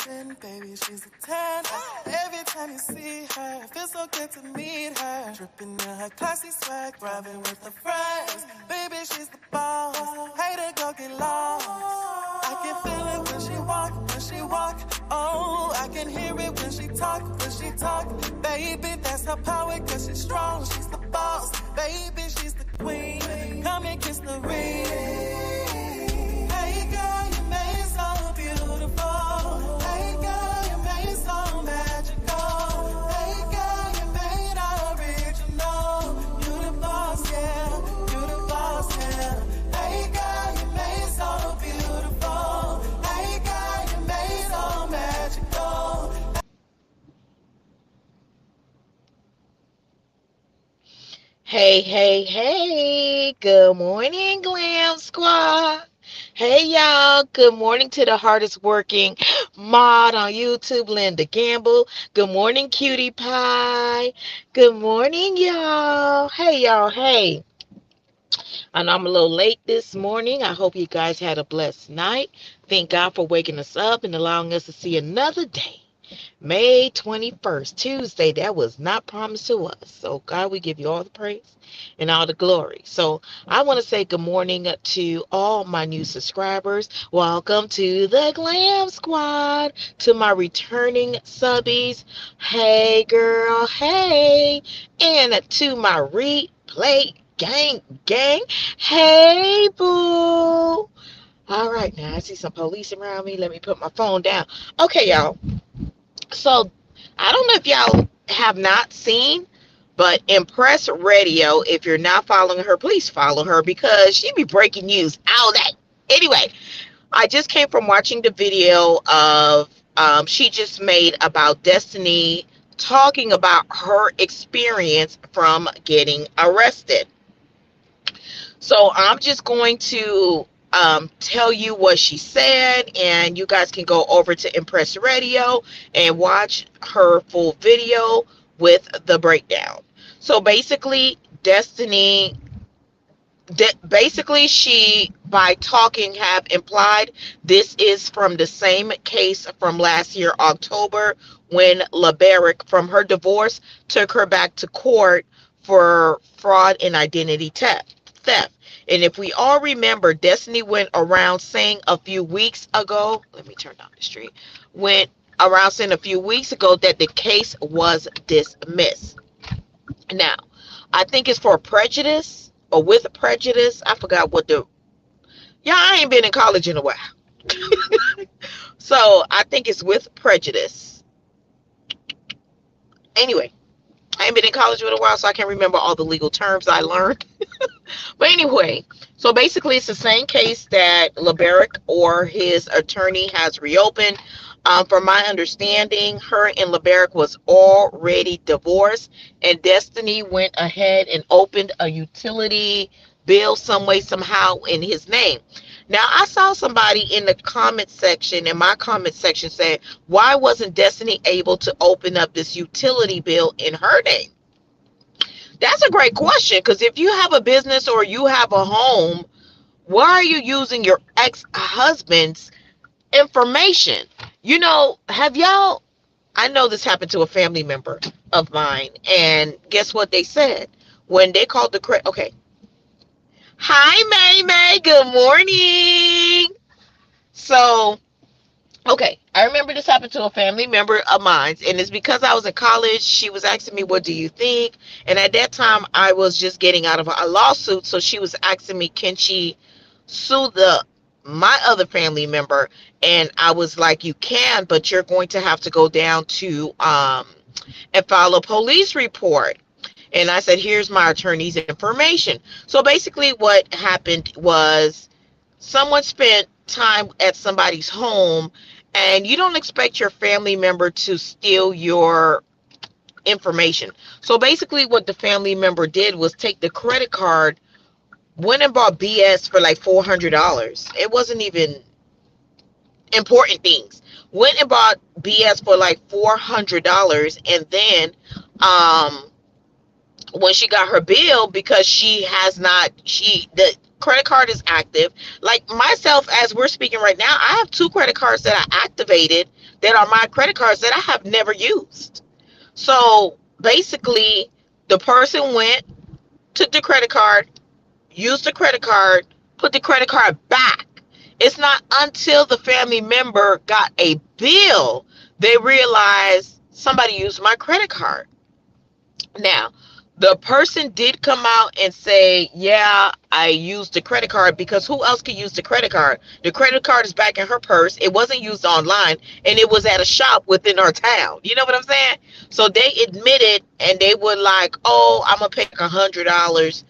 10, baby, she's a 10. Every time you see her, feels so good to meet her. Dripping in her classy swag, driving with her friends. Baby, she's the boss. Hey, to go get lost. I can feel it when she walk, when she walk. Oh, I can hear it when she talk, when she talk. Baby, that's her power, cause she's strong. She's the boss. Baby, she's the queen. Come and kiss the ring. Hey, girl, you made so beautiful. Hey, girl, you made so magical. Hey, girl, you made original. You the boss, yeah. You the boss, yeah. Hey, girl, you made so beautiful. Hey, girl, you made so magical. Hey, hey, hey. Good morning, Glam Squad. Hey, y'all. Good morning to the hardest working mod on YouTube, Linda Gamble. Good morning, Cutie Pie. Good morning, y'all. Hey, y'all. Hey. I know I'm a little late this morning. I hope you guys had a blessed night. Thank God for waking us up and allowing us to see another day. May 21st, Tuesday, that was not promised to us. So, God, we give you all the praise and all the glory. So, I want to say good morning to all my new subscribers. Welcome to the Glam Squad. To my returning subbies, hey, girl, hey. And to my replay gang, hey, boo. All right, now I see some police around me. Let me put my phone down. Okay, y'all. So I don't know if y'all have not seen, but Impress Radio, if you're not following her, please follow her because she be breaking news all day. Anyway, I just came from watching the video of she just made about Destiny talking about her experience from getting arrested. So I'm just going to tell you what she said, and you guys can go over to Impress Radio and watch her full video with the breakdown. So basically, basically she, by talking, have implied this is from the same case from last year, October, when LeBerick, from her divorce, took her back to court for fraud and identity theft. And if we all remember, Destiny went around saying a few weeks ago, let me turn down the street, went around saying a few weeks ago that the case was dismissed. Now, I think it's for prejudice or with prejudice. I forgot what I ain't been in college in a while. So I think it's with prejudice. Anyway, I ain't been in college in a while, so I can't remember all the legal terms I learned. But anyway, so basically it's the same case that LeBerick or his attorney has reopened. From my understanding, her and LeBerick was already divorced, and Destiny went ahead and opened a utility bill some way, somehow in his name. Now, I saw somebody in the comment section, in my comment section, say, why wasn't Destiny able to open up this utility bill in her name? That's a great question, because if you have a business or you have a home, why are you using your ex-husband's information? You know, I know this happened to a family member of mine, and guess what they said? When they called the credit, okay. Hi, May, good morning. So, okay, I remember this happened to a family member of mine, and it's because I was in college. She was asking me, what do you think? And at that time, I was just getting out of a lawsuit, so she was asking me, can she sue my other family member? And I was like, you can, but you're going to have to go down to and file a police report. And I said, here's my attorney's information. So basically what happened was someone spent time at somebody's home, and you don't expect your family member to steal your information. So basically what the family member did was take the credit card, went and bought BS for like $400. It wasn't even important things. Went and bought BS for like $400, and then when she got her bill, because the credit card is active. Like myself, as we're speaking right now, I have 2 credit cards that I activated that are my credit cards that I have never used. So basically, the person went, took the credit card, used the credit card, put the credit card back. It's not until the family member got a bill they realized somebody used my credit card. Now, the person did come out and say, yeah, I used the credit card, because who else could use the credit card? The credit card is back in her purse. It wasn't used online, and it was at a shop within our town. You know what I'm saying? So they admitted, and they were like, oh, I'm going to pay like $100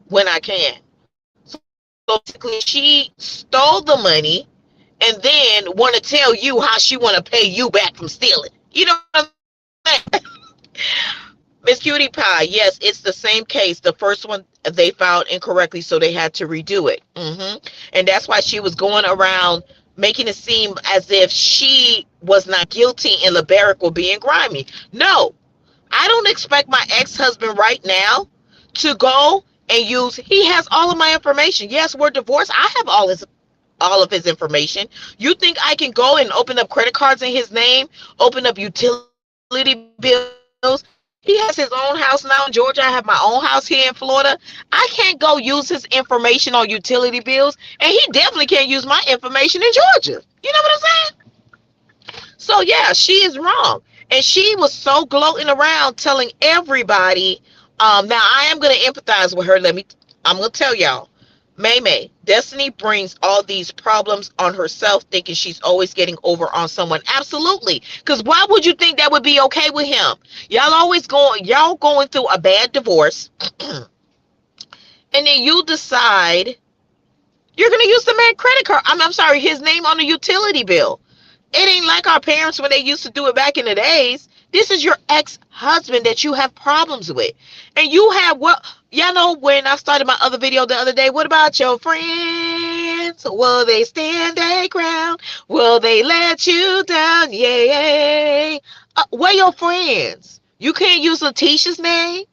when I can. So basically, she stole the money and then want to tell you how she want to pay you back from stealing. You know what I'm saying? Miss Cutie Pie, yes, it's the same case. The first one they filed incorrectly, so they had to redo it. And that's why she was going around making it seem as if she was not guilty and LeBaric were being grimy. No, I don't expect my ex-husband right now to go and use. He has all of my information. Yes, we're divorced. I have all of his information. You think I can go and open up credit cards in his name, open up utility bills? He has his own house now in Georgia. I have my own house here in Florida. I can't go use his information on utility bills, and he definitely can't use my information in Georgia. You know what I'm saying? So yeah, she is wrong. And she was so gloating around telling everybody, now I am gonna empathize with her. I'm gonna tell y'all. May Destiny brings all these problems on herself, thinking she's always getting over on someone. Absolutely. Because why would you think that would be okay with him? Y'all going through a bad divorce, and then you decide you're gonna use the man's credit card. I'm sorry, his name on the utility bill. It ain't like our parents when they used to do it back in the days. This is your ex-husband that you have problems with. And you have what? Y'all know when I started my other video the other day, what about your friends? Will they stand their ground? Will they let you down? Yay. Where your friends? You can't use Letitia's name.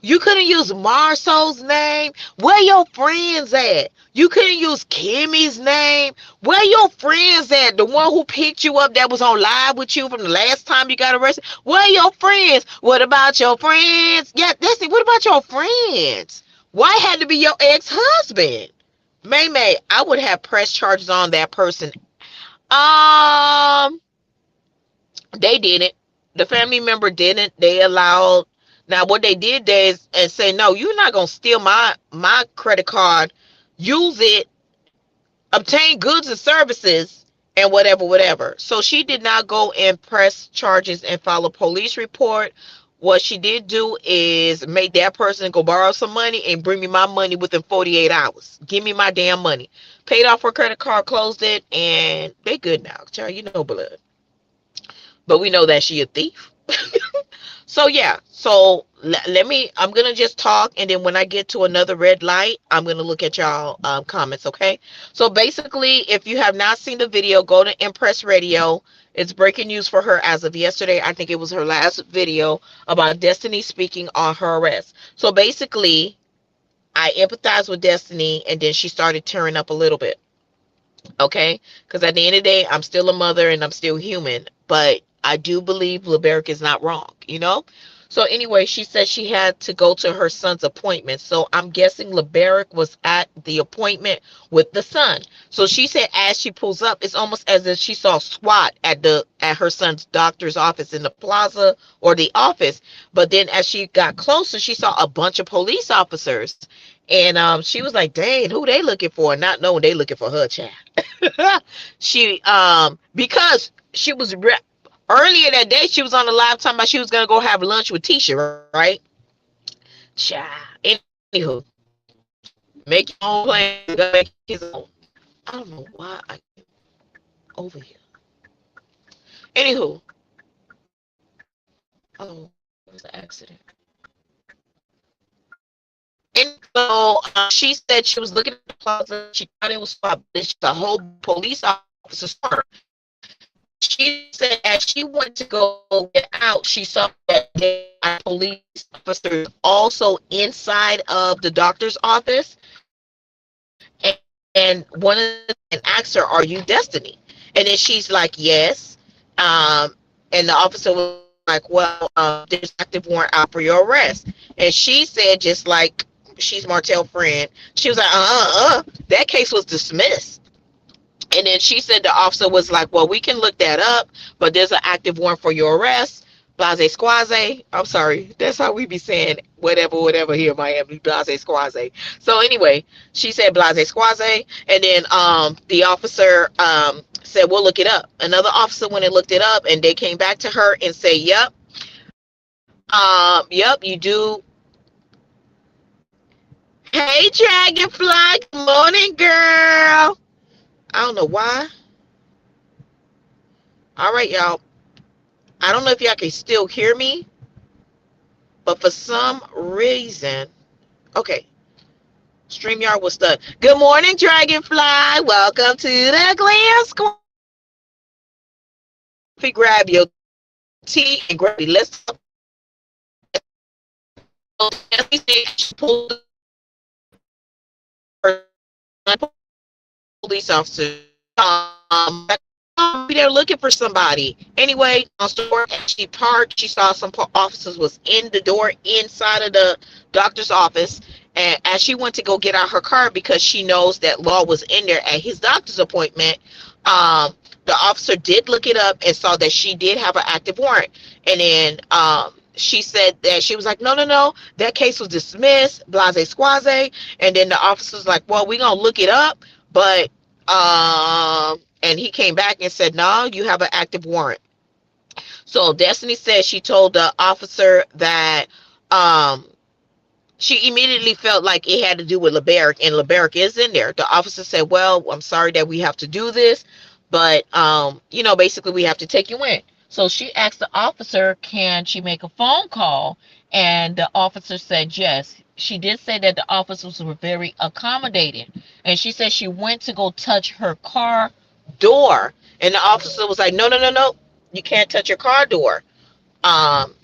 You couldn't use Marcel's name. Where your friends at? You couldn't use Kimmy's name. Where your friends at? The one who picked you up that was on live with you from the last time you got arrested. Where your friends? What about your friends? Yeah, that's it. What about your friends? Why had to be your ex-husband? May, I would have pressed charges on that person. They didn't. The family member didn't. They allowed. Now what they did is and say, no, you're not gonna steal my credit card. Use it, obtain goods and services, and whatever. So she did not go and press charges and file a police report. What she did do is make that person go borrow some money and bring me my money within 48 hours. Give me my damn money. Paid off her credit card, closed it, and they good now. Child, you know blood. But we know that she a thief. So yeah, so I'm going to just talk, and then when I get to another red light, I'm going to look at y'all comments, okay? So basically, if you have not seen the video, go to Impress Radio. It's breaking news for her as of yesterday. I think it was her last video about Destiny speaking on her arrest. So basically, I empathized with Destiny, and then she started tearing up a little bit, okay? Because at the end of the day, I'm still a mother, and I'm still human, but I do believe LeBaric is not wrong, you know? So anyway, she said she had to go to her son's appointment. So I'm guessing LeBaric was at the appointment with the son. So she said as she pulls up, it's almost as if she saw SWAT at her son's doctor's office in the plaza or the office. But then as she got closer, she saw a bunch of police officers. And she was like, dang, who they looking for? Not knowing they looking for her child. Because she was earlier that day, she was on the live talking about she was going to go have lunch with Tisha, right? Child. Anywho, make your own plan. Make his own. I don't know why I get over here. Anywho. Oh, it was an accident. And so she said she was looking at the plaza. She thought it was SWAT, but it's a whole police officer. She said as she went to go get out, she saw that there are police officers also inside of the doctor's office. And one of the men asked her, "Are you Destiny?" And then she's like, "Yes." And the officer was like, "Well, there's an active warrant out for your arrest." And she said, just like she's Martell's friend, she was like, that case was dismissed. And then she said the officer was like, "Well, we can look that up, but there's an active warrant for your arrest." Blase squaze. I'm sorry. That's how we be saying whatever, whatever here in Miami. Blase squaze. So anyway, she said blase squaze, and then the officer said, "We'll look it up." Another officer went and looked it up, and they came back to her and said, "Yep, you do." Hey, Dragonfly. Good morning, girl. I don't know why. All right, y'all. I don't know if y'all can still hear me, but for some reason, okay, StreamYard was stuck. Good morning, Dragonfly. Welcome to the Glam Squad. Grab your tea and grab the list. Police officer. They're looking for somebody. Anyway, on store, she parked. She saw some officers was in the door inside of the doctor's office. And as she went to go get out her car because she knows that Law was in there at his doctor's appointment, the officer did look it up and saw that she did have an active warrant. And then she said that she was like, no, no, no, that case was dismissed, blase squaze. And then the officer was like, well, we're going to look it up. But and he came back and said, no, you have an active warrant. So Destiny said she told the officer that um, she immediately felt like it had to do with LeBaric, and LeBaric is in there. The officer said, well, I'm sorry that we have to do this, but, basically we have to take you in. So she asked the officer, can she make a phone call? And the officer said yes. She did say that the officers were very accommodating. And she said she went to go touch her car door. And the officer was like, no, no, no, no. You can't touch your car door. Um,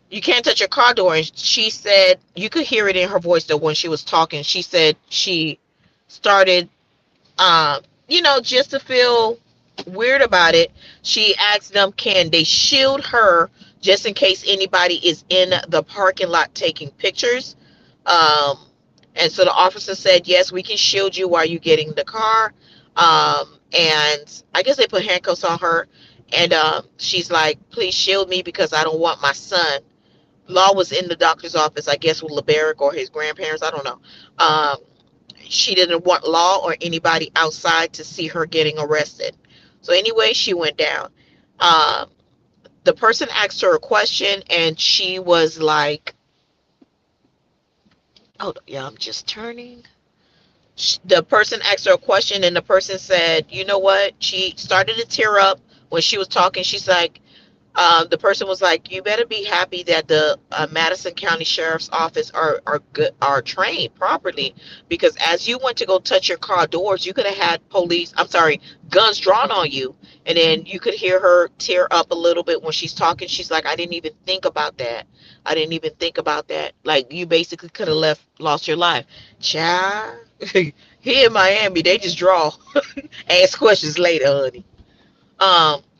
you can't touch your car door. And she said, you could hear it in her voice though when she was talking. She said she started, just to feel weird about it. She asked them, can they shield her just in case anybody is in the parking lot taking pictures? Um, and so the officer said, yes, we can shield you while you're getting the car. And I guess they put handcuffs on her. And she's like, please shield me because I don't want my son. Law was in the doctor's office, I guess, with LeBaric or his grandparents. I don't know. Um, she didn't want Law or anybody outside to see her getting arrested. So anyway, she went down. Um, the person asked her a question, and she was like, "Oh yeah, I'm just turning." The person asked her a question, and the person said, "You know what?" She started to tear up when she was talking. She's like, the person was like, "You better be happy that the Madison County Sheriff's Office are good, are trained properly, because as you went to go touch your car doors, you could have had police. I'm sorry, guns drawn on you." And then you could hear her tear up a little bit when she's talking. She's like, "I didn't even think about that. I didn't even think about that. Like you basically could have lost your life, child." Here in Miami, they just draw, ask questions later, honey.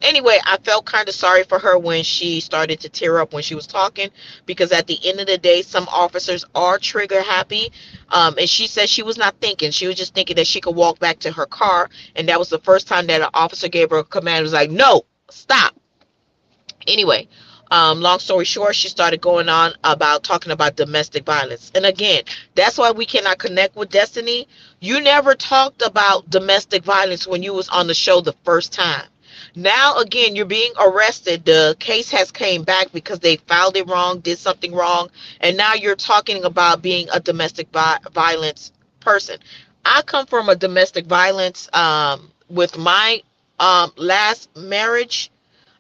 Anyway, I felt kind of sorry for her when she started to tear up when she was talking, because at the end of the day, some officers are trigger happy. And she said she was not thinking. She was just thinking that she could walk back to her car. And that was the first time that an officer gave her a command. It was like, no, stop. Anyway, long story short, she started going on about talking about domestic violence. And again, that's why we cannot connect with Destiny. You never talked about domestic violence when you was on the show the first time. Now again, you're being arrested. The case has came back because they filed it wrong, did something wrong, and now you're talking about being a domestic violence person. I come from a domestic violence with my last marriage.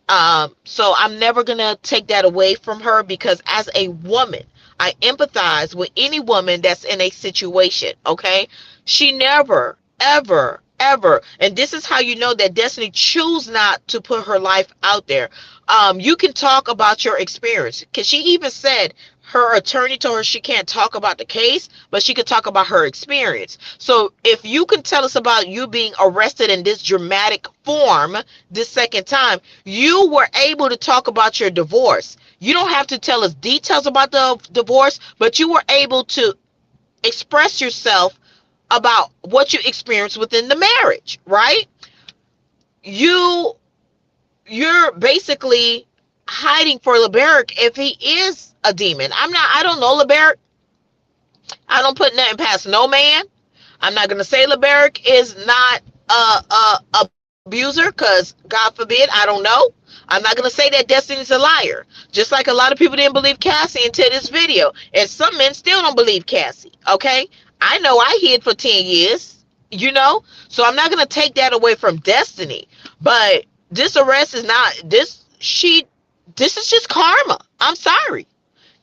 So I'm never gonna take that away from her, because as a woman, I empathize with any woman that's in a situation. Okay, she never, ever, ever, and this is how you know that Destiny choose not to put her life out there. You can talk about your experience, because she even said her attorney told her she can't talk about the case, but she could talk about her experience. So if you can tell us about you being arrested in this dramatic form this second time, you were able to talk about your divorce. You don't have to tell us details about the divorce, but you were able to express yourself about what you experienced within the marriage, right? You you're basically hiding for LeBeric if he is a demon. I don't know LeBeric. I don't put nothing past no man. I'm not gonna say LeBeric is not a abuser, because God forbid, I don't know. I'm not gonna say that Destiny's a liar. Just like a lot of people didn't believe Cassie until this video, and some men still don't believe Cassie. Okay, I know I hid for 10 years. So I'm not gonna take that away from Destiny. But this arrest is not this. This is just karma. I'm sorry.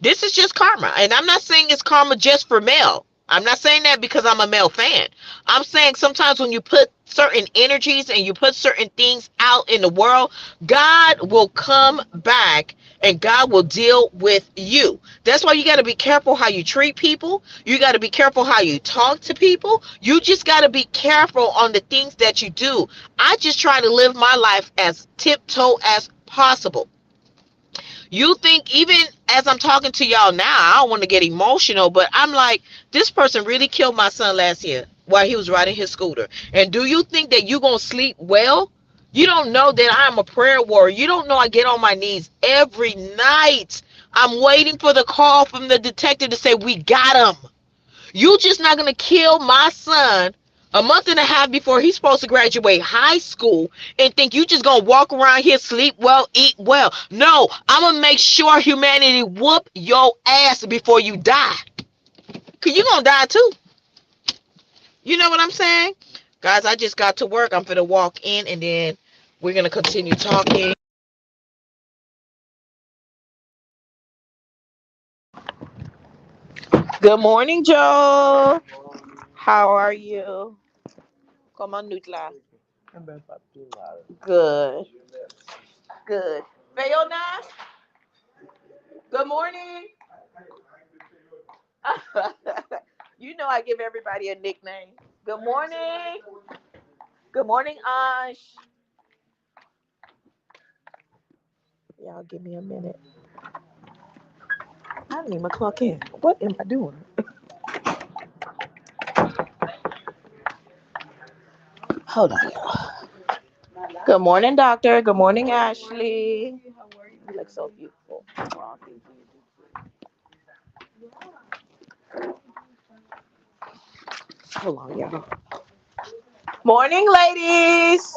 This is just karma. And I'm not saying it's karma just for male. I'm not saying that because I'm a male fan. I'm saying sometimes when you put certain energies and you put certain things out in the world, God will come back and God will deal with you. That's why you got to be careful how you treat people. You got to be careful how you talk to people. You just got to be careful on the things that you do. I just try to live my life as tiptoe as possible. You think, even as I'm talking to y'all now, I don't want to get emotional, but I'm like, this person really killed my son last year while he was riding his scooter. And do you think that you going to sleep well? You don't know that I'm a prayer warrior. You don't know I get on my knees every night. I'm waiting for the call from the detective to say, we got him. You just not gonna kill my son a month and a half before he's supposed to graduate high school and think you just gonna walk around here, sleep well, eat well. No, I'm gonna make sure humanity whoop your ass before you die. Cause you gonna die too. You know what I'm saying? Guys, I just got to work. I'm gonna walk in and then we're gonna continue talking. Good morning, Joe. How are you? Come on, Nutla. Good. Good. Fiona, good morning. You know I give everybody a nickname. Good morning. Good morning, Ash. Y'all give me a minute. I haven't even clock in. What am I doing? Hold on, y'all. Good morning, doctor. Good morning, Ashley. You look so beautiful. Hold on, y'all. Morning, ladies.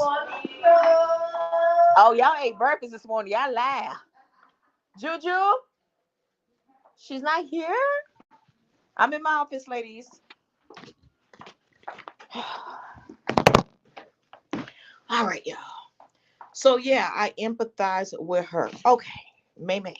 Oh, y'all ate breakfast this morning. Y'all laugh. Juju, she's not here. I'm in my office, ladies. All right, y'all. So yeah, I empathize with her. Okay, May May.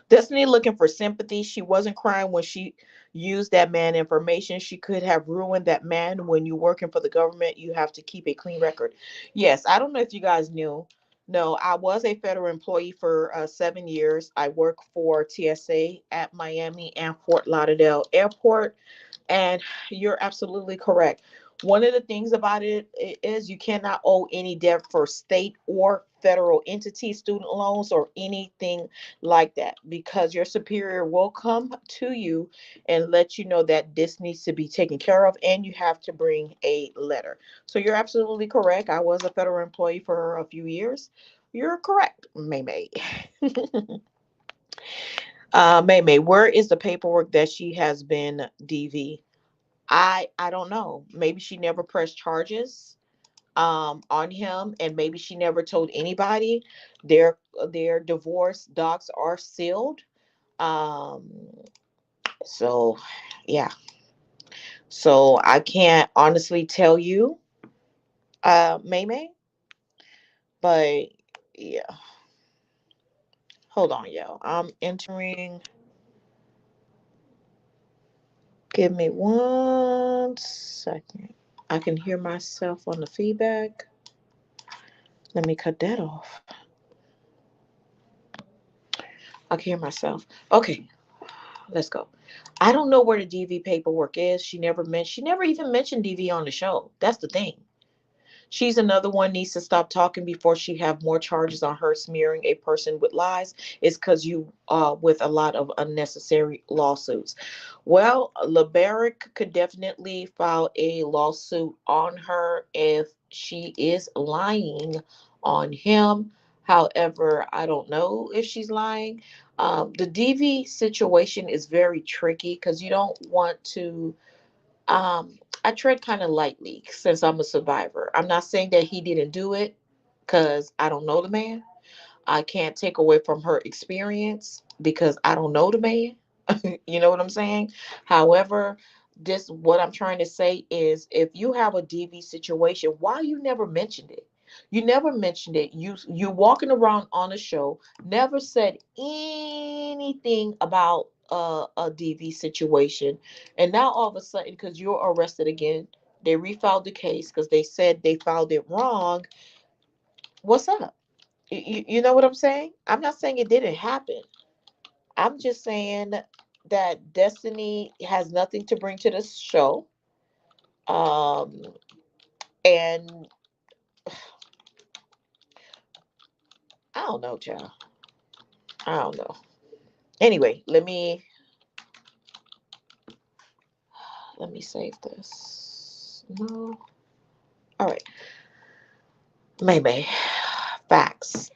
Destiny looking for sympathy. She wasn't crying when she used that man information. She could have ruined that man. When you're working for the government, you have to keep a clean record. Yes, I don't know if you guys knew. No, I was a federal employee for 7 years. I worked for TSA at Miami and Fort Lauderdale Airport. And you're absolutely correct. One of the things about it is you cannot owe any debt for state or federal entity student loans or anything like that, because your superior will come to you and let you know that this needs to be taken care of and you have to bring a letter. So you're absolutely correct. I was a federal employee for a few years. You're correct, May May. May May, where is the paperwork that she has been DV? I don't know. Maybe she never pressed charges on him, and maybe she never told anybody. Their divorce docs are sealed. Um, so yeah. So I can't honestly tell you, May May, but yeah. Hold on, yo. I'm entering. Give me 1 second. I can hear myself on the feedback. Let me cut that off. I can hear myself. Okay. let's go. I don't know where the DV paperwork is. She never even mentioned DV on the show. That's the thing. She's another one needs to stop talking before she have more charges on her smearing a person with lies. It's because you with a lot of unnecessary lawsuits. Well, LeBaric could definitely file a lawsuit on her if she is lying on him. However, I don't know if she's lying. The DV situation is very tricky because you don't want to I tread kind of lightly since I'm a survivor. I'm not saying that he didn't do it because I don't know the man. I can't take away from her experience because I don't know the man. You know what I'm saying? However, this what I'm trying to say is if you have a DV situation, why you never mentioned it? You never mentioned it. You walking around on a show, never said anything about a DV situation, and now all of a sudden, because you're arrested again, they refiled the case because they said they filed it wrong. What's up? You know what I'm saying? I'm not saying it didn't happen. I'm just saying that Destiny has nothing to bring to this show. Um, and I don't know, child. I don't know. Anyway, let me save this. No. All right. Maybe. Facts.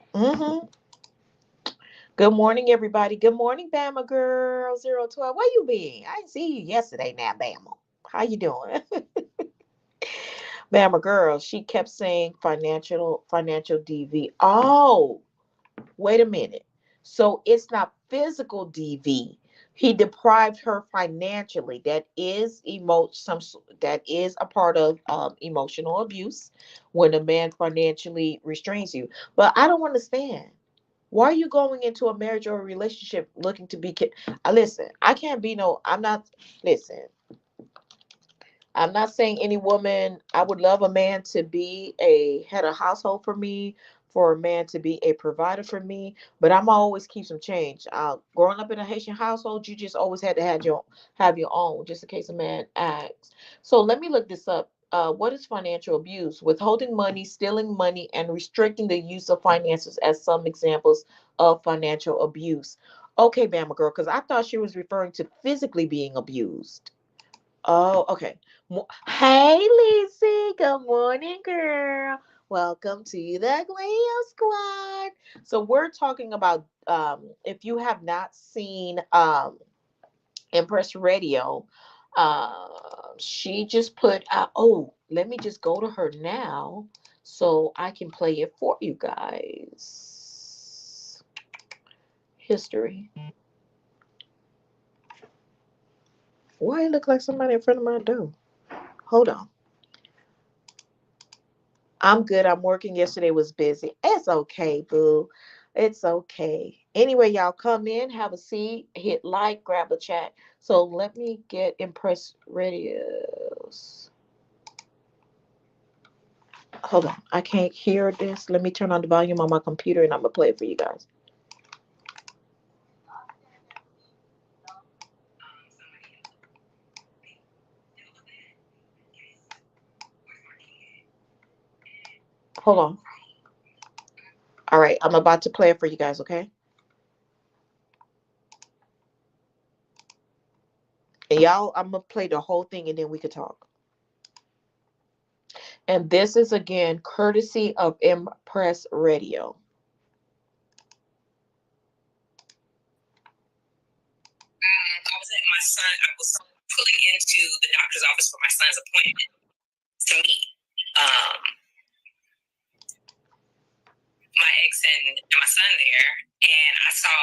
Good morning, everybody. Good morning, Bama girl 012. Where you been? I didn't see you yesterday now, Bama. How you doing? Bama girl, she kept saying financial DV. Oh, wait a minute. So it's not physical DV. He deprived her financially. That is that is a part of emotional abuse when a man financially restrains you. But I don't understand. Why are you going into a marriage or a relationship looking to be? Listen, I can't be no. I'm not. Listen, I'm not saying any woman, I would love a man to be a head of household for me, for a man to be a provider for me, but I'm always keep some change. Growing up in a Haitian household, you just always had to have your own, just in case a man asks. So let me look this up. What is financial abuse? Withholding money, stealing money, and restricting the use of finances as some examples of financial abuse. Okay, Bama girl, because I thought she was referring to physically being abused. Oh, okay. Hey, Lizzie. Good morning, girl. Welcome to the Glam Squad. So we're talking about if you have not seen Empress Radio, she just put out. Oh, let me just go to her now so I can play it for you guys. History. Why it look like somebody in front of my door? Hold on. I'm good. I'm working. Yesterday was busy. It's okay, boo. It's okay. Anyway, y'all come in, have a seat, hit like, grab a chat. So let me get Impress Radios. Hold on. I can't hear this. Let me turn on the volume on my computer and I'm going to play it for you guys. Hold on. All right. I'm about to play it for you guys, okay? And y'all, I'm going to play the whole thing and then we could talk. And this is again courtesy of Impress Radio. I was at my son. I was pulling into the doctor's office for my son's appointment to meet um, my ex and my son there, and I saw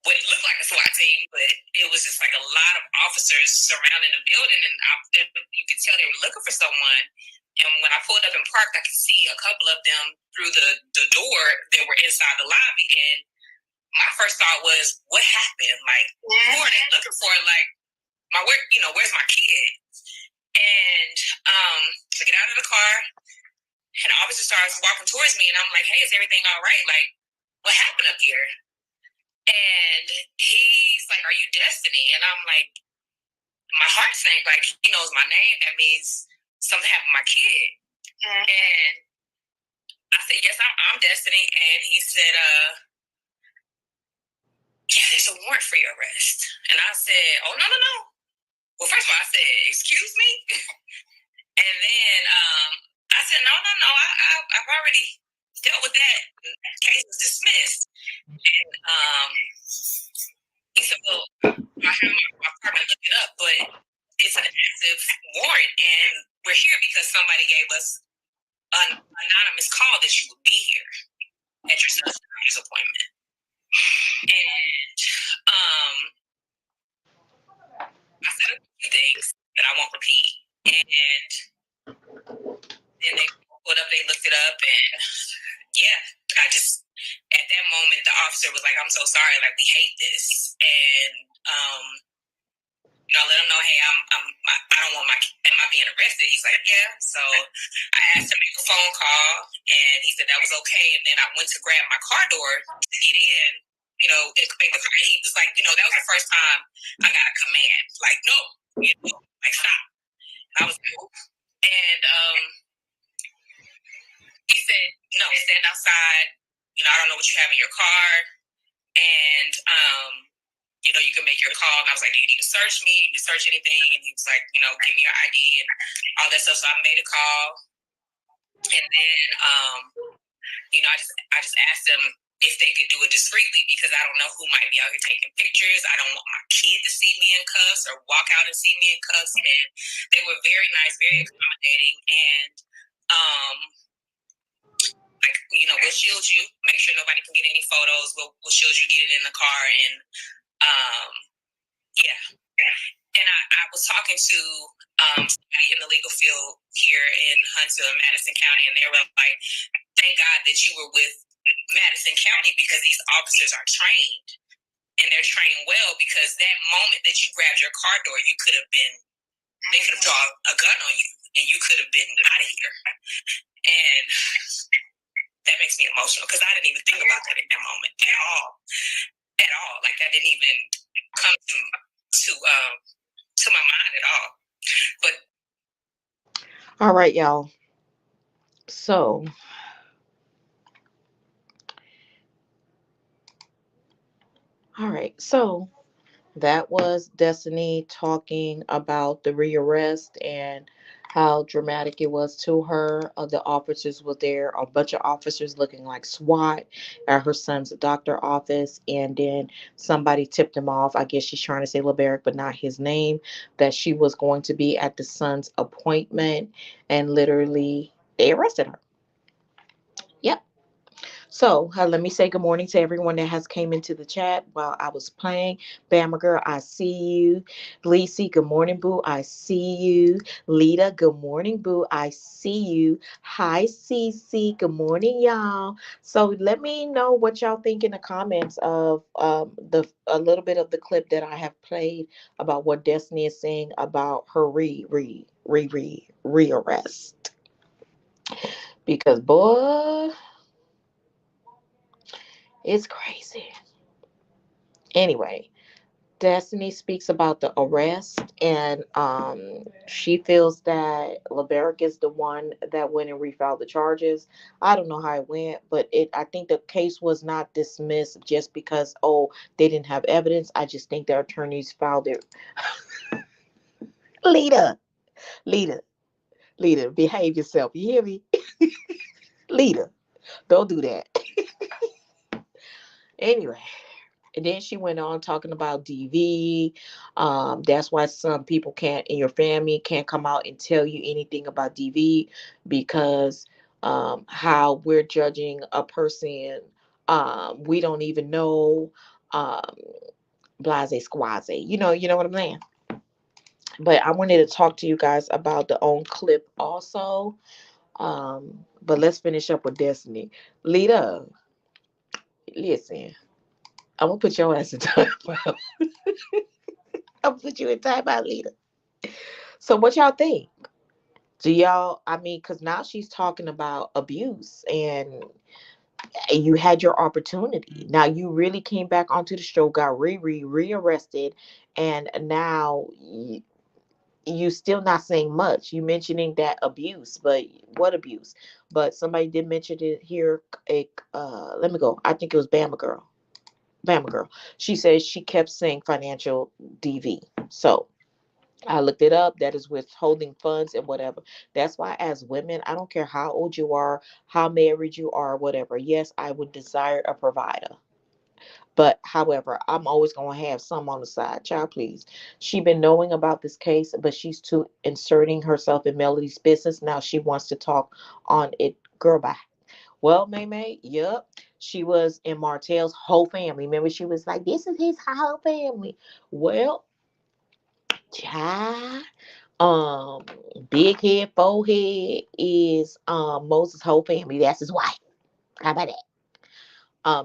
what looked like a SWAT team, but it was just like a lot of officers surrounding the building, and you could tell they were looking for someone. And when I pulled up and parked, I could see a couple of them through the door that were inside the lobby, and my first thought was, what happened? Like, who are they looking for? Like, where's my kid? And I get out of the car, and the officer starts walking towards me, and I'm like, hey, is everything all right? Like, what happened up here? And he's like, "Are you Destiny?" And I'm like, my heart sank. Like, he knows my name. That means something happened to my kid. And I said, "Yes, I'm Destiny." And he said, "Yeah, there's a warrant for your arrest." And I said, "Oh, no, no, no." Well, first of all, I said, "Excuse me?" And then I said, "No, no, no. I've already dealt with that. That case was dismissed." And he said, "Well, I have my apartment, look it up, but it's an active warrant, and we're here because somebody gave us an anonymous call that you would be here at your son's doctor's appointment." And I said a few things that I won't repeat. And then they pulled up, they looked it up, and yeah, I just, at that moment, the officer was like, "I'm so sorry, like, we hate this." And, I let him know, "Hey, I don't want am I being arrested?" He's like, "Yeah." So I asked him to make a phone call, and he said that was okay. And then I went to grab my car door to get in, he was like, that was the first time I got a command, like, "No, like, stop." And I was like, "Ooh." And he said, "No, stand outside. I don't know what you have in your car. And, you can make your call." And I was like, "Do you need to search me? Do you need to search anything?" And he was like, "Give me your ID and all that stuff." So I made a call. And then, I just asked them if they could do it discreetly, because I don't know who might be out here taking pictures. I don't want my kid to see me in cuffs or walk out and see me in cuffs. And they were very nice, very accommodating. And, we'll shield you, make sure nobody can get any photos. We'll shield you, get it in the car. And, yeah. And I was talking to somebody in the legal field here in Huntsville and Madison County, and they were like, "Thank God that you were with Madison County, because these officers are trained, and they're trained well, because that moment that you grabbed your car door, they could have drawn a gun on you, and you could have been out of here." And that makes me emotional, because I didn't even think about that in that moment at all. At all. Like, that didn't even come to my mind at all. But All right, y'all. So, all right. So that was Destiny talking about the rearrest and how dramatic it was to her. The officers were there, a bunch of officers looking like SWAT at her son's doctor office. And then somebody tipped him off. I guess she's trying to say LeBeric, but not his name, that she was going to be at the son's appointment. And literally, they arrested her. Yep. So let me say good morning to everyone that has came into the chat while I was playing. Bama girl, I see you. Lacey, good morning, boo. I see you. Lita, good morning, boo. I see you. Hi, Cece. Good morning, y'all. So let me know what y'all think in the comments of the a little bit of the clip that I have played about what Destiny is saying about her rearrest. Because boy, it's crazy. Anyway, Destiny speaks about the arrest, and she feels that LeBeric is the one that went and refiled the charges. I don't know how it went, but I think the case was not dismissed just because they didn't have evidence. I just think their attorneys filed it. Leader, leader, leader, behave yourself. You hear me, leader? Don't do that. Anyway. And then she went on talking about DV. That's why some people can't, in your family, can't come out and tell you anything about DV, because how we're judging a person, we don't even know. Um, Blase squaze. You know what I'm saying? But I wanted to talk to you guys about the own clip also. But let's finish up with Destiny. Lita, listen, I'm gonna put your ass in time. I'll put you in timeout, leader. So what y'all think? Do y'all, I mean, because now she's talking about abuse, and You had your opportunity. Now you really came back onto the show, got rearrested, and now you still not saying much. You mentioning that abuse, but what abuse? But somebody did mention it here. Let me go. I think it was Bama Girl. Bama Girl. She says she kept saying financial DV. So I looked it up. That is withholding funds and whatever. That's why, as women, I don't care how old you are, how married you are, whatever. Yes, I would desire a provider. But however, I'm always gonna have some on the side. Child, please. She been knowing about this case, but she's too inserting herself in Melody's business. Now she wants to talk on it. Girl, bye. Well, May May, yep. She was in Martell's whole family. Remember, she was like, this is his whole family. Well, child, um, big head, forehead is Moses' whole family. That's his wife. How about that?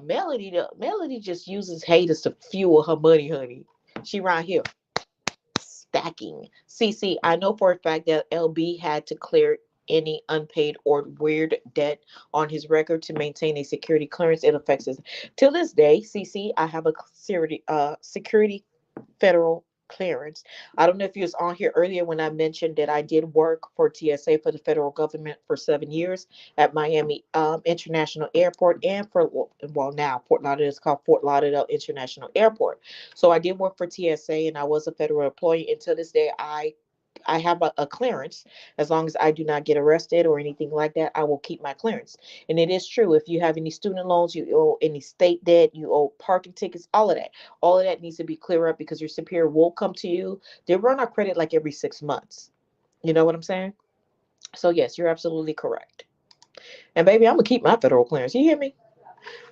Melody just uses haters to fuel her money, honey. She right here stacking. CC, I know for a fact that LB had to clear any unpaid or weird debt on his record to maintain a security clearance. It affects his. Till this day, CC, I have a security federal clearance. I don't know if you was on here earlier when I mentioned that I did work for TSA for the federal government for 7 years at Miami International Airport and for now Fort Lauderdale is called Fort Lauderdale International Airport. So I did work for TSA and I was a federal employee. Until this day, I have a clearance. As long as I do not get arrested or anything like that, I will keep my clearance. And it is true. If you have any student loans, you owe any state debt, you owe parking tickets, all of that needs to be clear up because your superior will come to you. They run our credit like every 6 months. You know what I'm saying? So yes, you're absolutely correct. And baby, I'm gonna keep my federal clearance. You hear me?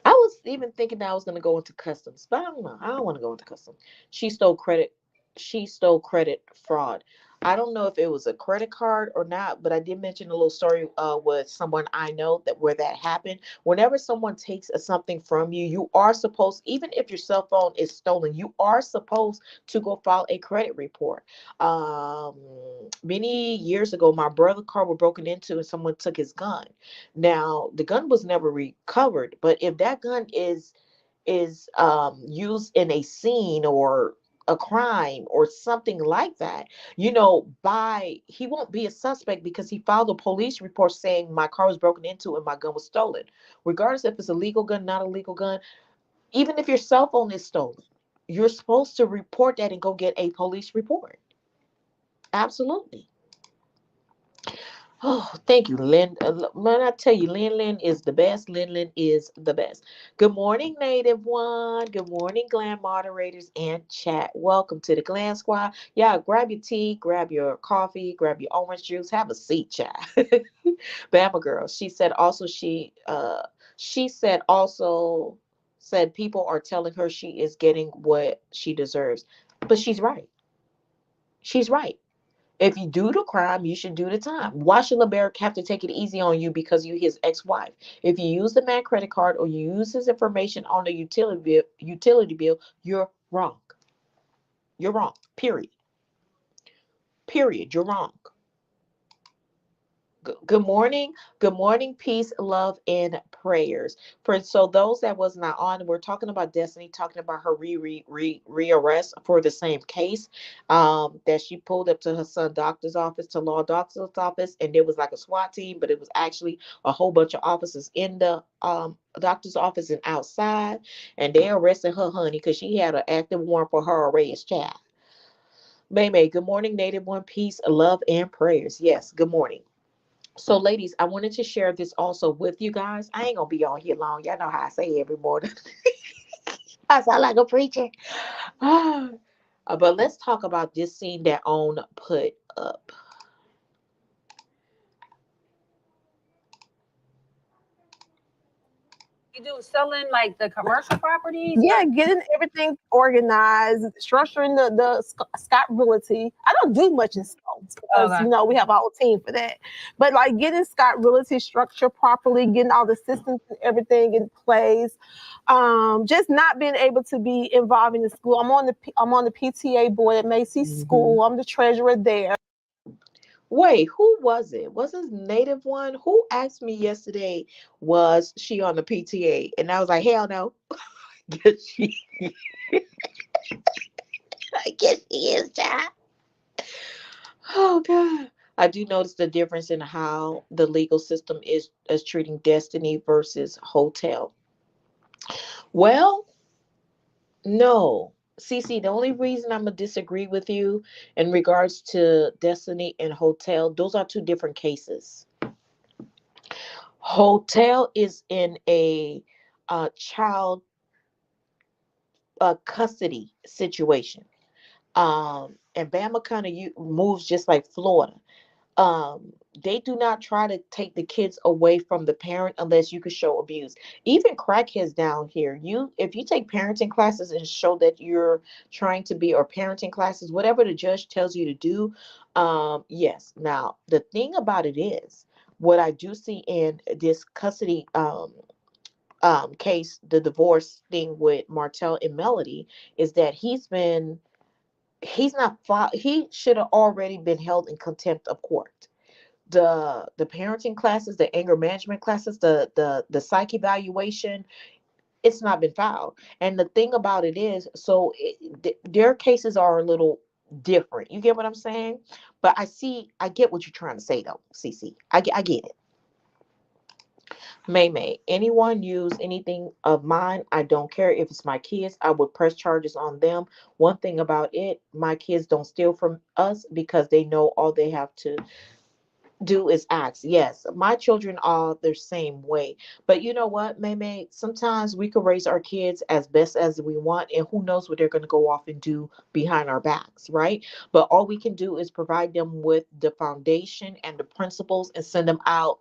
I was even thinking that I was going to go into customs, but I don't know. I don't want to go into customs. She stole credit. She stole credit fraud. I don't know if it was a credit card or not, but I did mention a little story with someone I know that where that happened. Whenever someone takes something from you, you are supposed, even if your cell phone is stolen, you are supposed to go file a credit report. Um, Many years ago, my brother's car was broken into and someone took his gun. Now, the gun was never recovered, but if that gun is used in a scene or a crime or something like that, by he won't be a suspect because he filed a police report saying my car was broken into and my gun was stolen. Regardless if it's a legal gun, not a legal gun, even if your cell phone is stolen, you're supposed to report that and go get a police report. Absolutely. Oh, thank you, Lynn. Man, I tell you, Lynn is the best. Lynn is the best. Good morning, Native One. Good morning, Glam moderators and chat. Welcome to the Glam Squad. Yeah, grab your tea, grab your coffee, grab your orange juice. Have a seat, chat. Bama girl. She said also said people are telling her she is getting what she deserves, but she's right. She's right. If you do the crime, you should do the time. Why should LeBear have to take it easy on you because you his ex-wife? If you use the man credit card or you use his information on the utility bill, you're wrong. You're wrong. Period. Period. You're wrong. Good morning. Good morning. Peace, love, and prayers. For so those that was not on, we're talking about Destiny, talking about her rearrest for the same case. That she pulled up to her son doctor's office, to law doctor's office, and there was like a SWAT team, but it was actually a whole bunch of officers in the doctor's office and outside, and they arrested her honey because she had an active warrant for her arrest. Child. May May. Good morning, Native One. Peace, love, and prayers. Yes. Good morning. So, ladies, I wanted to share this also with you guys. I ain't gonna be on here long. Y'all know how I say every morning. I sound like a preacher. But let's talk about this scene that OWN put up. You do selling like the commercial properties? Yeah, getting everything organized, structuring the Scott Realty. I don't do much in Scott because we have our whole team for that. But like getting Scott Realty structured properly, getting all the systems and everything in place. Just not being able to be involved in the school. I'm on the PTA board at Macy's School. I'm the treasurer there. Wait, who was it? Was this native one? Who asked me yesterday, was she on the PTA? And I was like, hell no. Guess she, I guess she is, child. Oh God. I do notice the difference in how the legal system is treating Destiny versus Hotel. Well, no. Cece, the only reason I'm gonna disagree with you in regards to Destiny and Hotel, those are two different cases. Hotel is in a child custody situation. And Bama kind of moves just like Florida. um they do not try to take the kids away from the parent unless you can show abuse. Even crackheads down here, you if you take parenting classes and show that you're trying to be, or parenting classes, whatever the judge tells you to do, yes. Now the thing about it is, what I do see in this custody case, the divorce thing with Martell and Melody, is that he's not he should have already been held in contempt of court. The parenting classes, the anger management classes, the psych evaluation, it's not been filed. And the thing about it is, so their cases are a little different. You get what I'm saying? But I get what you're trying to say though, Cece. I get it. May anyone use anything of mine? I don't care if it's my kids. I would press charges on them. One thing about it, my kids don't steal from us because they know all they have to do is ask. Yes, my children are the same way. But you know what, May? Sometimes we could raise our kids as best as we want, and who knows what they're going to go off and do behind our backs, right? But all we can do is provide them with the foundation and the principles and send them out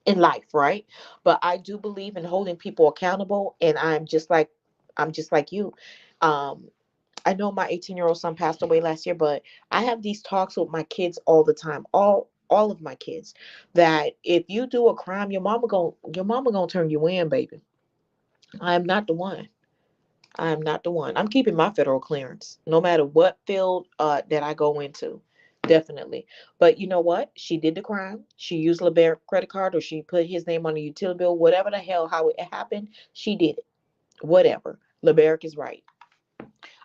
in life, right? But I do believe in holding people accountable, and I'm just like you. Um, I know my 18-year-old son passed away last year, but I have these talks with my kids all the time. All of my kids, that if you do a crime, your mama gonna turn you in, baby. I am not the one. I am not the one. I'm keeping my federal clearance, no matter what field that I go into. Definitely. But you know what? She did the crime. She used LeBaron credit card, or she put his name on a utility bill. Whatever the hell, how it happened, she did it. Whatever. LeBaron is right.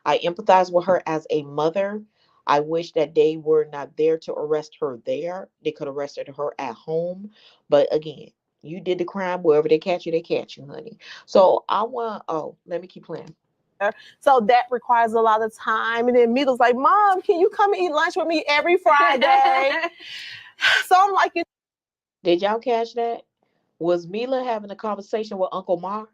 I empathize with her as a mother. I wish that they were not there to arrest her there. They could have arrested her at home. But again, you did the crime. Wherever they catch you, honey. So I want. Oh, let me keep playing. So that requires a lot of time. And then Mita's like, Mom, can you come and eat lunch with me every Friday? So I'm like, Did y'all catch that? Was Mila having a conversation with Uncle Mar?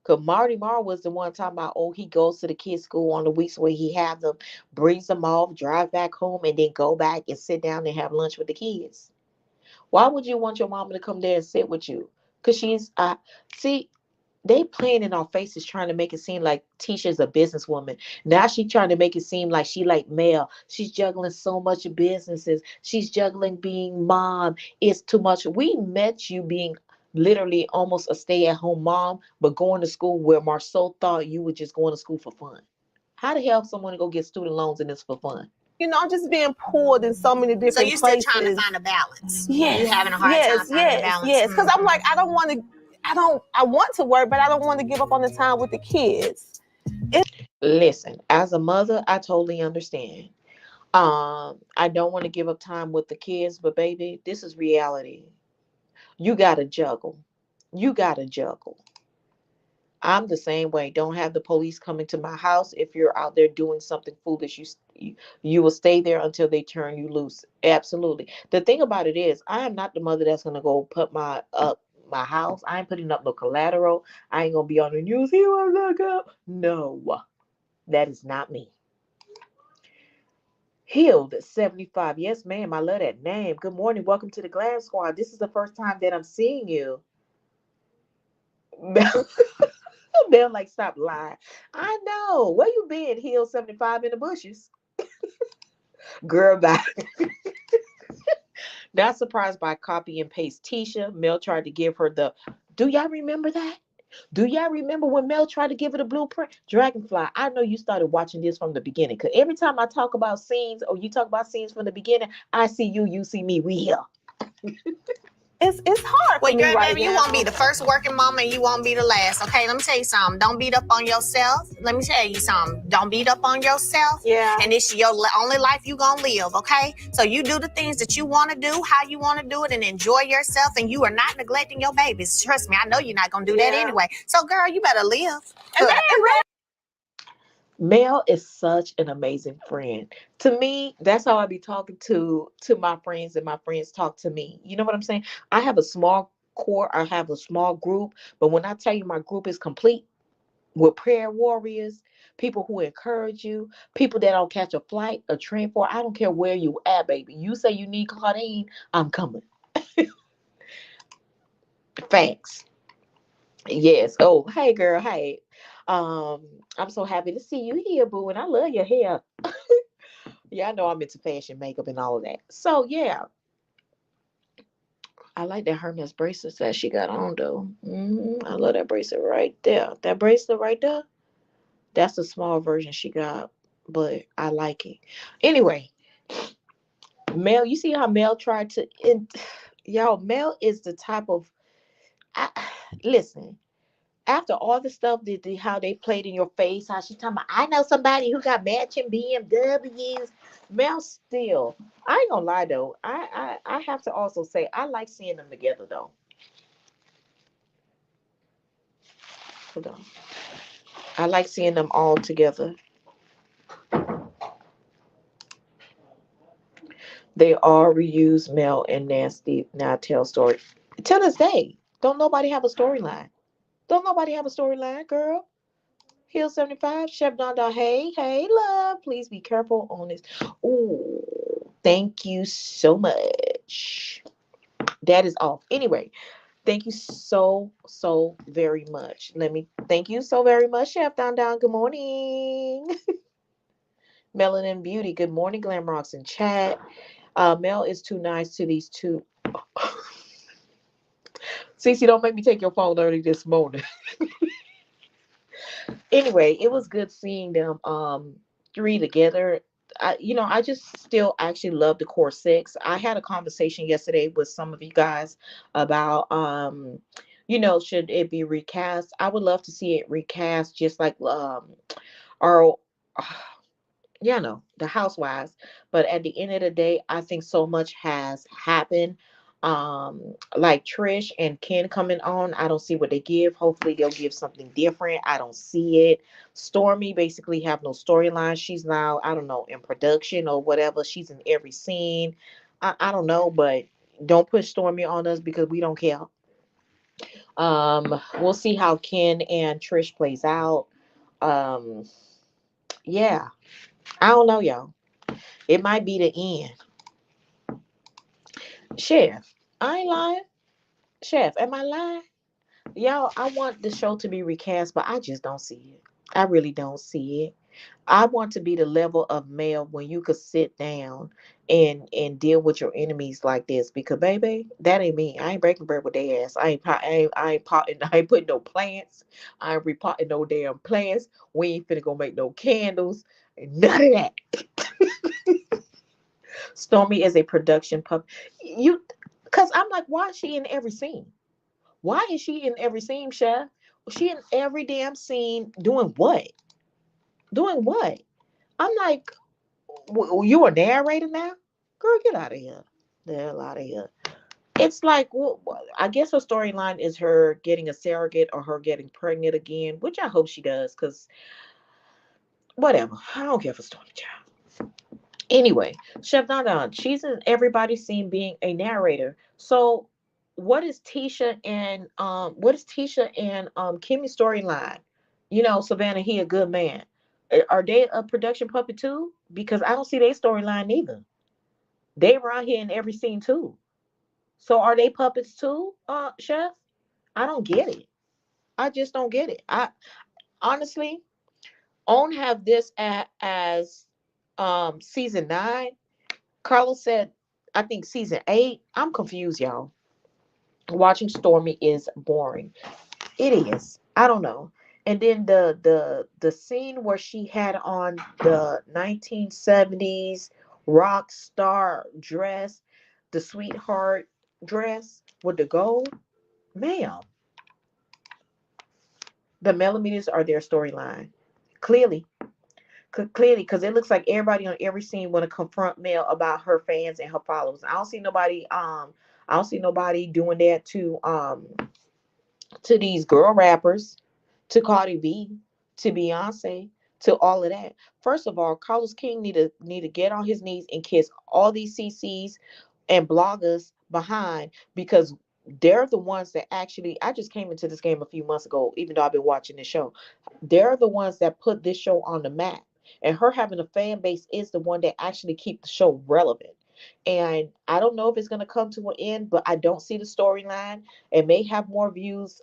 Because Marty Mar was the one talking about, oh, he goes to the kids' school on the weeks where he have them, brings them off, drive back home, and then go back and sit down and have lunch with the kids. Why would you want your mama to come there and sit with you? Because see, they playing in our faces trying to make it seem like Tisha's a businesswoman. Now she's trying to make it seem like she like Mel. She's juggling so much businesses. She's juggling being mom. It's too much. We met you being literally almost a stay-at-home mom, but going to school where Marceau thought you were just going to school for fun. How the hell someone to go get student loans and it's for fun? I'm just being pulled in so many different places. So you're still trying to find a balance. Yes. You're having a hard time finding a balance. Yes. Because I'm like, I want to work, but I don't want to give up on the time with the kids. Listen, as a mother, I totally understand. I don't want to give up time with the kids, but baby, this is reality. You gotta juggle. You gotta juggle. I'm the same way. Don't have the police coming to my house. If you're out there doing something foolish, you will stay there until they turn you loose. Absolutely. The thing about it is, I am not the mother that's gonna go put my house. I ain't putting up no collateral. I ain't gonna be on the news. He was look up. No, that is not me. Healed 75. Yes, ma'am. I love that name. Good morning. Welcome to the Glam Squad. This is the first time that I'm seeing you. They're like, stop lying. I know. Where you been, Healed 75 in the bushes? Girl, bye. Not surprised by copy and paste Tisha. Mel tried to give her the. Do y'all remember that? Do y'all remember when Mel tried to give it a blueprint? Dragonfly, I know you started watching this from the beginning. Because every time I talk about scenes or you talk about scenes from the beginning, I see you, you see me, we here. It's hard Well, for me girl, right baby, you won't be now. the first working mama and you won't be the last. Okay, let me tell you something. Don't beat up on yourself. Let me tell you something. Don't beat up on yourself. Yeah. And it's your only life you gonna live. Okay, so you do the things that you want to do, how you want to do it, and enjoy yourself. And you are not neglecting your babies. Trust me, I know you're not gonna do that Yeah. anyway. So, girl, you better live. And that, Mel is such an amazing friend. To me, that's how I be talking to my friends and my friends talk to me. You know what I'm saying? I have a small core, I have a small group, but when I tell you my group is complete with prayer warriors, people who encourage you, people that don't catch a flight, a train for, I don't care where you at, baby. You say you need Claudine, I'm coming. Facts. Yes. Oh, hey girl, hey. Um, I'm so happy to see you here, boo, and I love your hair. Yeah, I know I'm into fashion, makeup, and all of that. So yeah, I like that Hermes bracelet that she got on though. I love that bracelet right there. That bracelet right there. That's a small version she got, but I like it. Anyway, Mel, you see how Mel tried to, y'all. Mel is the type of. I, listen, after all the stuff that how they played in your face, how she talking about, I know somebody who got matching BMWs. Mel still, I ain't gonna lie though. I have to also say I like seeing them together though. Hold on, I like seeing them all together. They all reuse Mel and Nasty now tell story. To this day, don't nobody have a storyline. Don't nobody have a storyline, girl. Hill 75, Chef Don Don. Hey, hey, love. Please be careful on this. Ooh, thank you so much. That is off. Anyway, thank you so very much. Let me thank you so very much, Chef Don Don. Good morning. Melanin Beauty. Good morning, Glamrocs in chat. Mel is too nice to these two. Cece, don't make me take your phone early this morning. Anyway, it was good seeing them three together. I just still actually love the core six. I had a conversation yesterday with some of you guys about should it be recast? I would love to see it recast just like our the housewives. But at the end of the day, I think so much has happened. Like Trish and Ken coming on, I don't see what they give. Hopefully they'll give something different. I don't see it. Stormy basically have no storyline. She's now, I don't know, in production or whatever. She's in every scene. I don't know, but don't push Stormy on us because we don't care. We'll see how Ken and Trish plays out. Um, yeah, I don't know, y'all. It might be the end. Chef, I ain't lying. Chef, am I lying? Y'all, I want the show to be recast, but I just don't see it. I really don't see it. I want to be the level of male when you could sit down and deal with your enemies like this. Because baby, that ain't me. I ain't breaking bread with their ass. I ain't potting. I ain't putting no plants. I ain't repotting no damn plants. We ain't finna go make no candles. None of that. Stormy is a production pup. Because I'm like, why is she in every scene? Why is she in every scene, Chef? She in every damn scene doing what? Doing what? I'm like, you a narrator now? Girl, get out of here. The hell out of here. It's like, I guess her storyline is her getting a surrogate or her getting pregnant again, which I hope she does, because whatever. I don't care for Stormy Child. Anyway, Chef Don, she's in everybody's scene being a narrator. So what is Tisha and Kimmy's storyline? Savannah, he a good man. Are they a production puppet too? Because I don't see their storyline either. They were out here in every scene too. So are they puppets too, Chef? I don't get it. I just don't get it. I honestly own have this as season 9. Carlos said, I think season 8. I'm confused, y'all. Watching Stormy is boring. It is. I don't know. And then the scene where she had on the 1970s rock star dress, the sweetheart dress with the gold, ma'am, the millimeters are their storyline. Clearly, clearly, because it looks like everybody on every scene want to confront Mel about her fans and her followers. I don't see nobody. I don't see nobody doing that to these girl rappers, to Cardi B, to Beyonce, to all of that. First of all, Carlos King need to get on his knees and kiss all these CCs and bloggers behind, because they're the ones that actually, I just came into this game a few months ago, even though I've been watching this show. They're the ones that put this show on the map. And her having a fan base is the one that actually keep the show relevant. And I don't know if it's going to come to an end, but I don't see the storyline. It may have more views,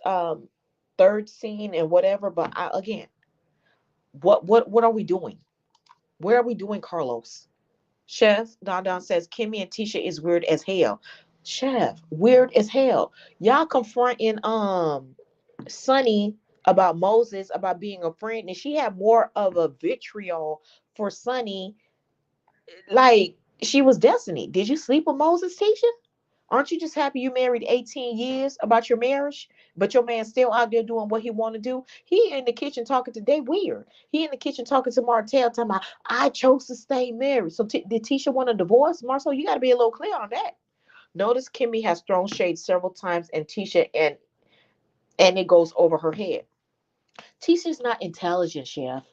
third scene and whatever. But again, what are we doing? Where are we doing, Carlos? Chef Don Don says Kimmy and Tisha is weird as hell. Chef, weird as hell. Y'all confronting Sunny about Moses, about being a friend, and she had more of a vitriol for Sunny, like she was Destiny. Did you sleep with Moses, Tisha? Aren't you just happy you married 18 years about your marriage, but your man still out there doing what he want to do? He in the kitchen talking to they weird. He in the kitchen talking to Martell, talking about I chose to stay married. So did Tisha want a divorce? Marcel, you got to be a little clear on that. Notice Kimmy has thrown shade several times, and Tisha and it goes over her head. Tisha's not intelligent, Chef.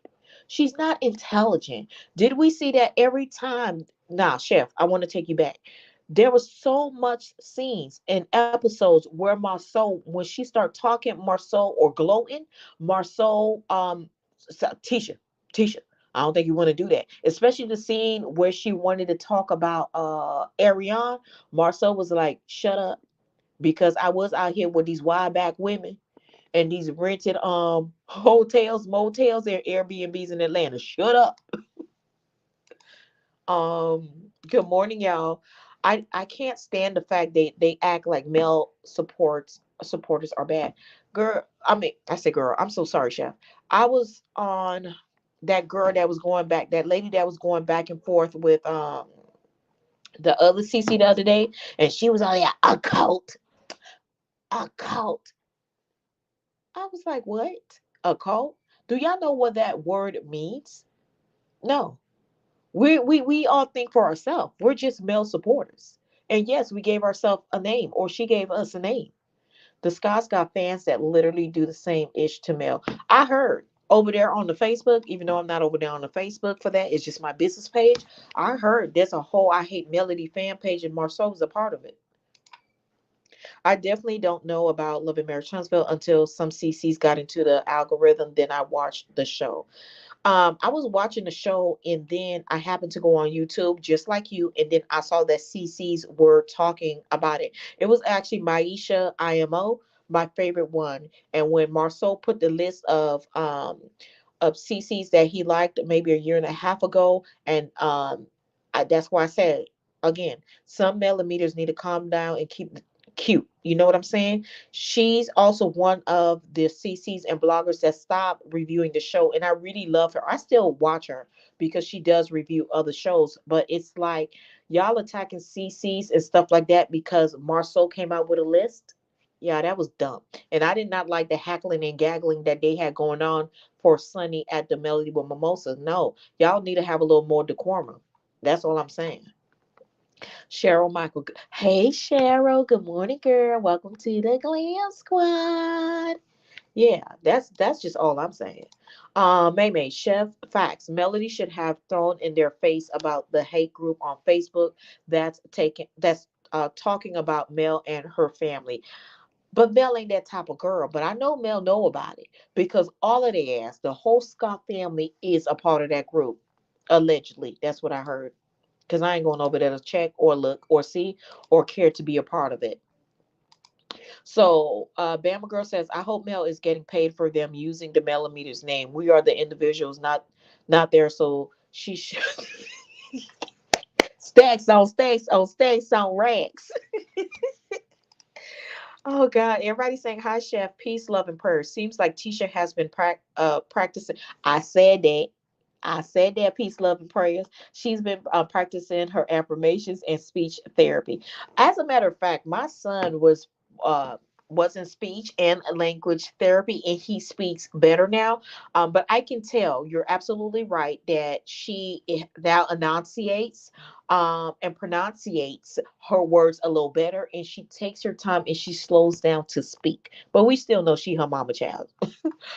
She's not intelligent. Did we see that every time? Nah, Chef, I want to take you back. There was so much scenes and episodes where Marceau, when she start talking Marceau or gloating, Marceau, Tisha, Tisha, I don't think you want to do that. Especially the scene where she wanted to talk about Ariane. Marceau was like, shut up. Because I was out here with these wide back women and these rented hotels, motels, and Airbnbs in Atlanta. Shut up. Good morning, y'all. I can't stand the fact they act like male supporters are bad. Girl, I mean, I say girl, I'm so sorry, Chef. I was on that girl that was going back, that lady that was going back and forth with the other CC the other day, and she was all yeah, a cult, a cult. I was like, what? A cult? Do y'all know what that word means? No. We all think for ourselves. We're just male supporters. And yes, we gave ourselves a name, or she gave us a name. The Scots got fans that literally do the same ish to Mel. I heard over there on the Facebook, even though I'm not over there on the Facebook for that, it's just my business page. I heard there's a whole I Hate Melody fan page, and Marceau was a part of it. I definitely don't know about Love and Marriage Huntsville until some CCs got into the algorithm. Then I watched the show. I was watching the show, and then I happened to go on YouTube just like you, and then I saw that CCs were talking about it. It was actually Maisha IMO, my favorite one. And when Marceau put the list of CCs that he liked maybe a year and a half ago, and that's why I said again, some millimeters need to calm down and keep cute. You know what I'm saying? She's also one of the CCs and bloggers that stopped reviewing the show, and I really love her. I still watch her because she does review other shows, but it's like y'all attacking CCs and stuff like that because Marceau came out with a list. Yeah, that was dumb. And I did not like the hackling and gaggling that they had going on for Sunny at the Melody with Mimosa. No, y'all need to have a little more decorum. That's all I'm saying. Cheryl Michael. Hey Cheryl, good morning, girl. Welcome to the Glam Squad. Yeah, that's just all I'm saying. May Chef Facts. Melody should have thrown in their face about the hate group on Facebook that's talking about Mel and her family. But Mel ain't that type of girl. But I know Mel know about it because all of their ass, the whole Scott family is a part of that group. Allegedly. That's what I heard, because I ain't going over there to check or look or see or care to be a part of it. So Bama Girl says, I hope Mel is getting paid for them using the millimeters name. We are the individuals, not there. So she should stacks on stacks on stacks on racks. Oh God, everybody saying hi, chef. Peace, love, and prayers. Seems like Tisha has been practicing. I said that. I said that. Peace, love, and prayers. She's been practicing her affirmations and speech therapy. As a matter of fact, my son uh was in speech and language therapy, and he speaks better now. But I can tell you're absolutely right that she now enunciates and pronunciates her words a little better, and she takes her time and she slows down to speak. But we still know she her mama child.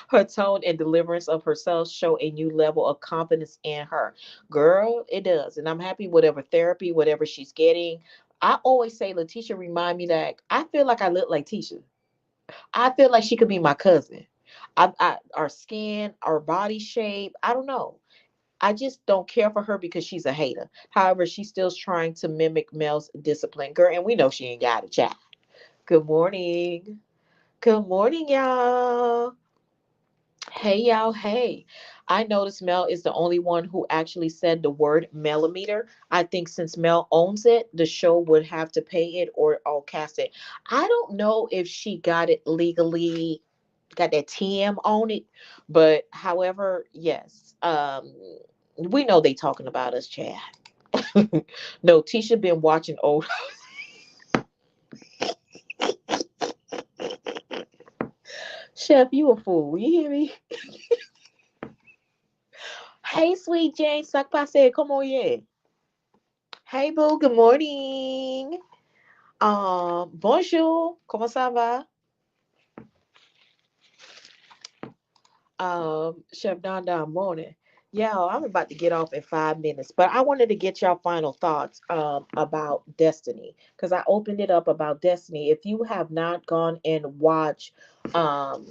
Her tone and deliverance of herself show a new level of confidence in her. Girl, it does. And I'm happy whatever therapy, whatever she's getting. I always say Letitia remind me that I feel like I look like Tisha. I feel like she could be my cousin. Our skin, our body shape, I don't know. I just don't care for her because she's a hater. However, she's still trying to mimic Mel's discipline. Girl, and we know she ain't got a child. Good morning. Good morning, y'all. Hey, y'all. Hey. I noticed Mel is the only one who actually said the word millimeter. I think since Mel owns it, the show would have to pay it or all cast it. I don't know if she got it legally, got that TM on it, but however, yes. We know they talking about us, Chad. No, Tisha been watching old. Chef, you a fool. You hear me? Hey, sweet Jane. Sakpa said, come on, yeah. Hey, boo. Good morning. Bonjour. Comment ça va? Chef Don Don morning. Yeah, I'm about to get off in 5 minutes, but I wanted to get y'all final thoughts about Destiny because I opened it up about Destiny. If you have not gone and watched um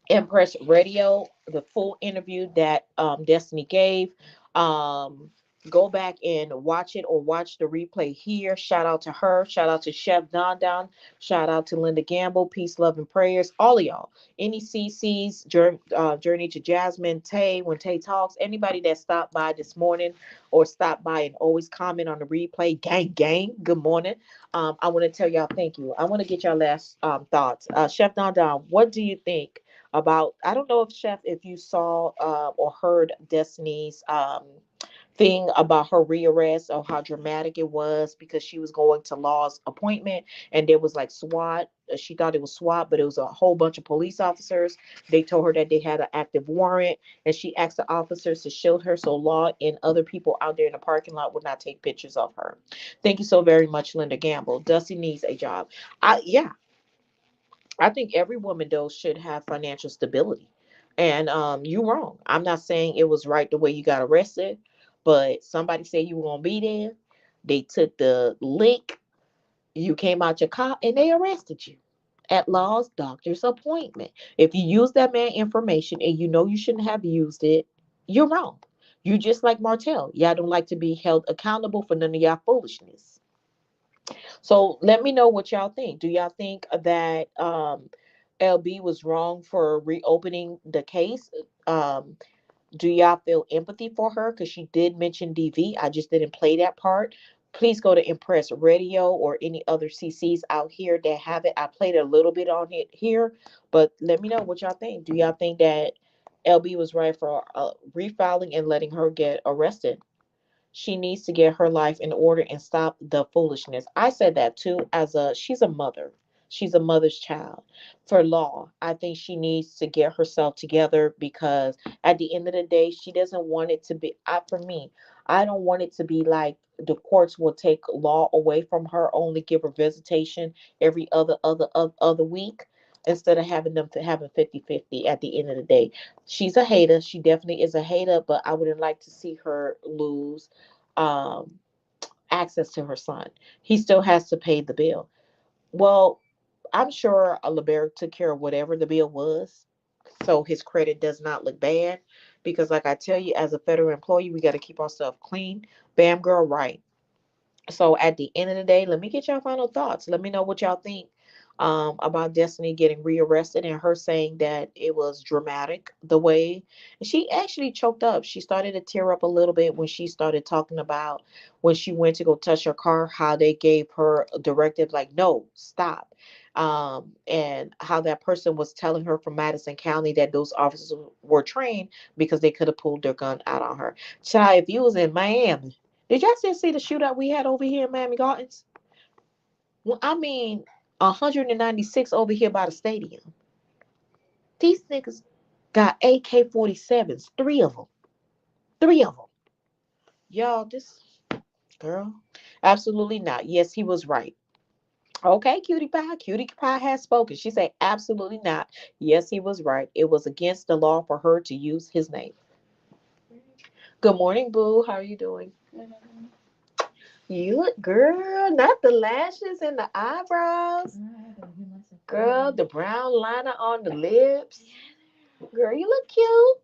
Empress Radio, the full interview that Destiny gave. Um, Go back and watch it or watch the replay here. Shout out to her. Shout out to Chef Don Don. Shout out to Linda Gamble. Peace, love, and prayers. All of y'all. Any CC's Journey to Jasmine, Tay, when Tay talks, anybody that stopped by this morning or stopped by and always comment on the replay, gang, gang, good morning. I want to tell y'all thank you. I want to get y'all last thoughts. Chef Don Don, what do you think about, I don't know if Chef, if you saw or heard Destiny's thing about her rearrest or how dramatic it was because she was going to Law's appointment and there was like SWAT. She thought it was SWAT, but it was a whole bunch of police officers. They told her that they had an active warrant, and she asked the officers to shield her so Law and other people out there in the parking lot would not take pictures of her. Thank you so very much, Linda Gamble. Dusty needs a job. Yeah, I think every woman though should have financial stability. And you wrong. I'm not saying it was right the way you got arrested, but somebody said you were gonna be there. They took the lick, you came out your car, and they arrested you at Law's doctor's appointment. If you use that man information and you know you shouldn't have used it, you're wrong. You just like Martell. Y'all don't like to be held accountable for none of y'all foolishness. So let me know what y'all think. Do y'all think that LB was wrong for reopening the case? Um, do y'all feel empathy for her? Because she did mention DV. I just didn't play that part. Please go to Impress Radio or any other CCs out here that have it. I played a little bit on it here, but let me know what y'all think. Do y'all think that LB was right for refiling and letting her get arrested? She needs to get her life in order and stop the foolishness. I said that too as she's a mother. She's a mother's child. For Law, I think she needs to get herself together because at the end of the day, she doesn't want it to be for me. I don't want it to be like the courts will take Law away from her, only give her visitation every other week instead of having them to having 50-50 at the end of the day. She's a hater. She definitely is a hater, but I wouldn't like to see her lose um, access to her son. He still has to pay the bill. Well, I'm sure LeBert took care of whatever the bill was, so his credit does not look bad. Because, like I tell you, as a federal employee, we got to keep ourselves clean. Bam, girl, right. So, at the end of the day, let me get y'all final thoughts. Let me know what y'all think about Destiny getting rearrested and her saying that it was dramatic the way. And she actually choked up. She started to tear up a little bit when she started talking about when she went to go touch her car, how they gave her a directive like, no, stop. And how that person was telling her from Madison County that those officers were trained because they could have pulled their gun out on her. Child, if you was in Miami, did y'all still see the shootout we had over here in Miami Gardens? Well, I mean, 196 over here by the stadium. These niggas got AK-47s, three of them. Three of them. Y'all, this girl, absolutely not. Yes, he was right. Okay, cutie pie. Cutie pie has spoken. She said, absolutely not. Yes, he was right. It was against the law for her to use his name. Good morning, boo. How are you doing? You look, girl, not the lashes and the eyebrows. Girl, the brown liner on the lips. Girl, you look cute.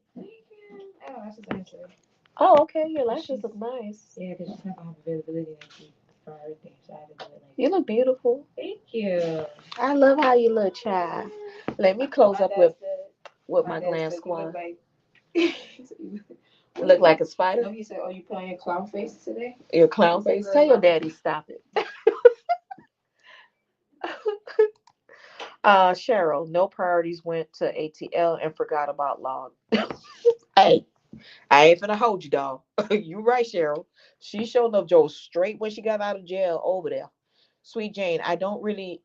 Oh, okay. Your lashes look nice. Yeah, because she's not gonna have availability next week for everything. So I had to do it like. You look beautiful. Thank you. I love how you look, child. Let me close up with my glam squad. Look like a spider. No, he said, "Oh, you playing your clown face today?" Your clown face. Tell your daddy stop it. Cheryl, no priorities went to ATL and forgot about law. Hey, I ain't finna hold you, dog. You right, Cheryl. She showed up Joe straight when she got out of jail over there. Sweet Jane, I don't really.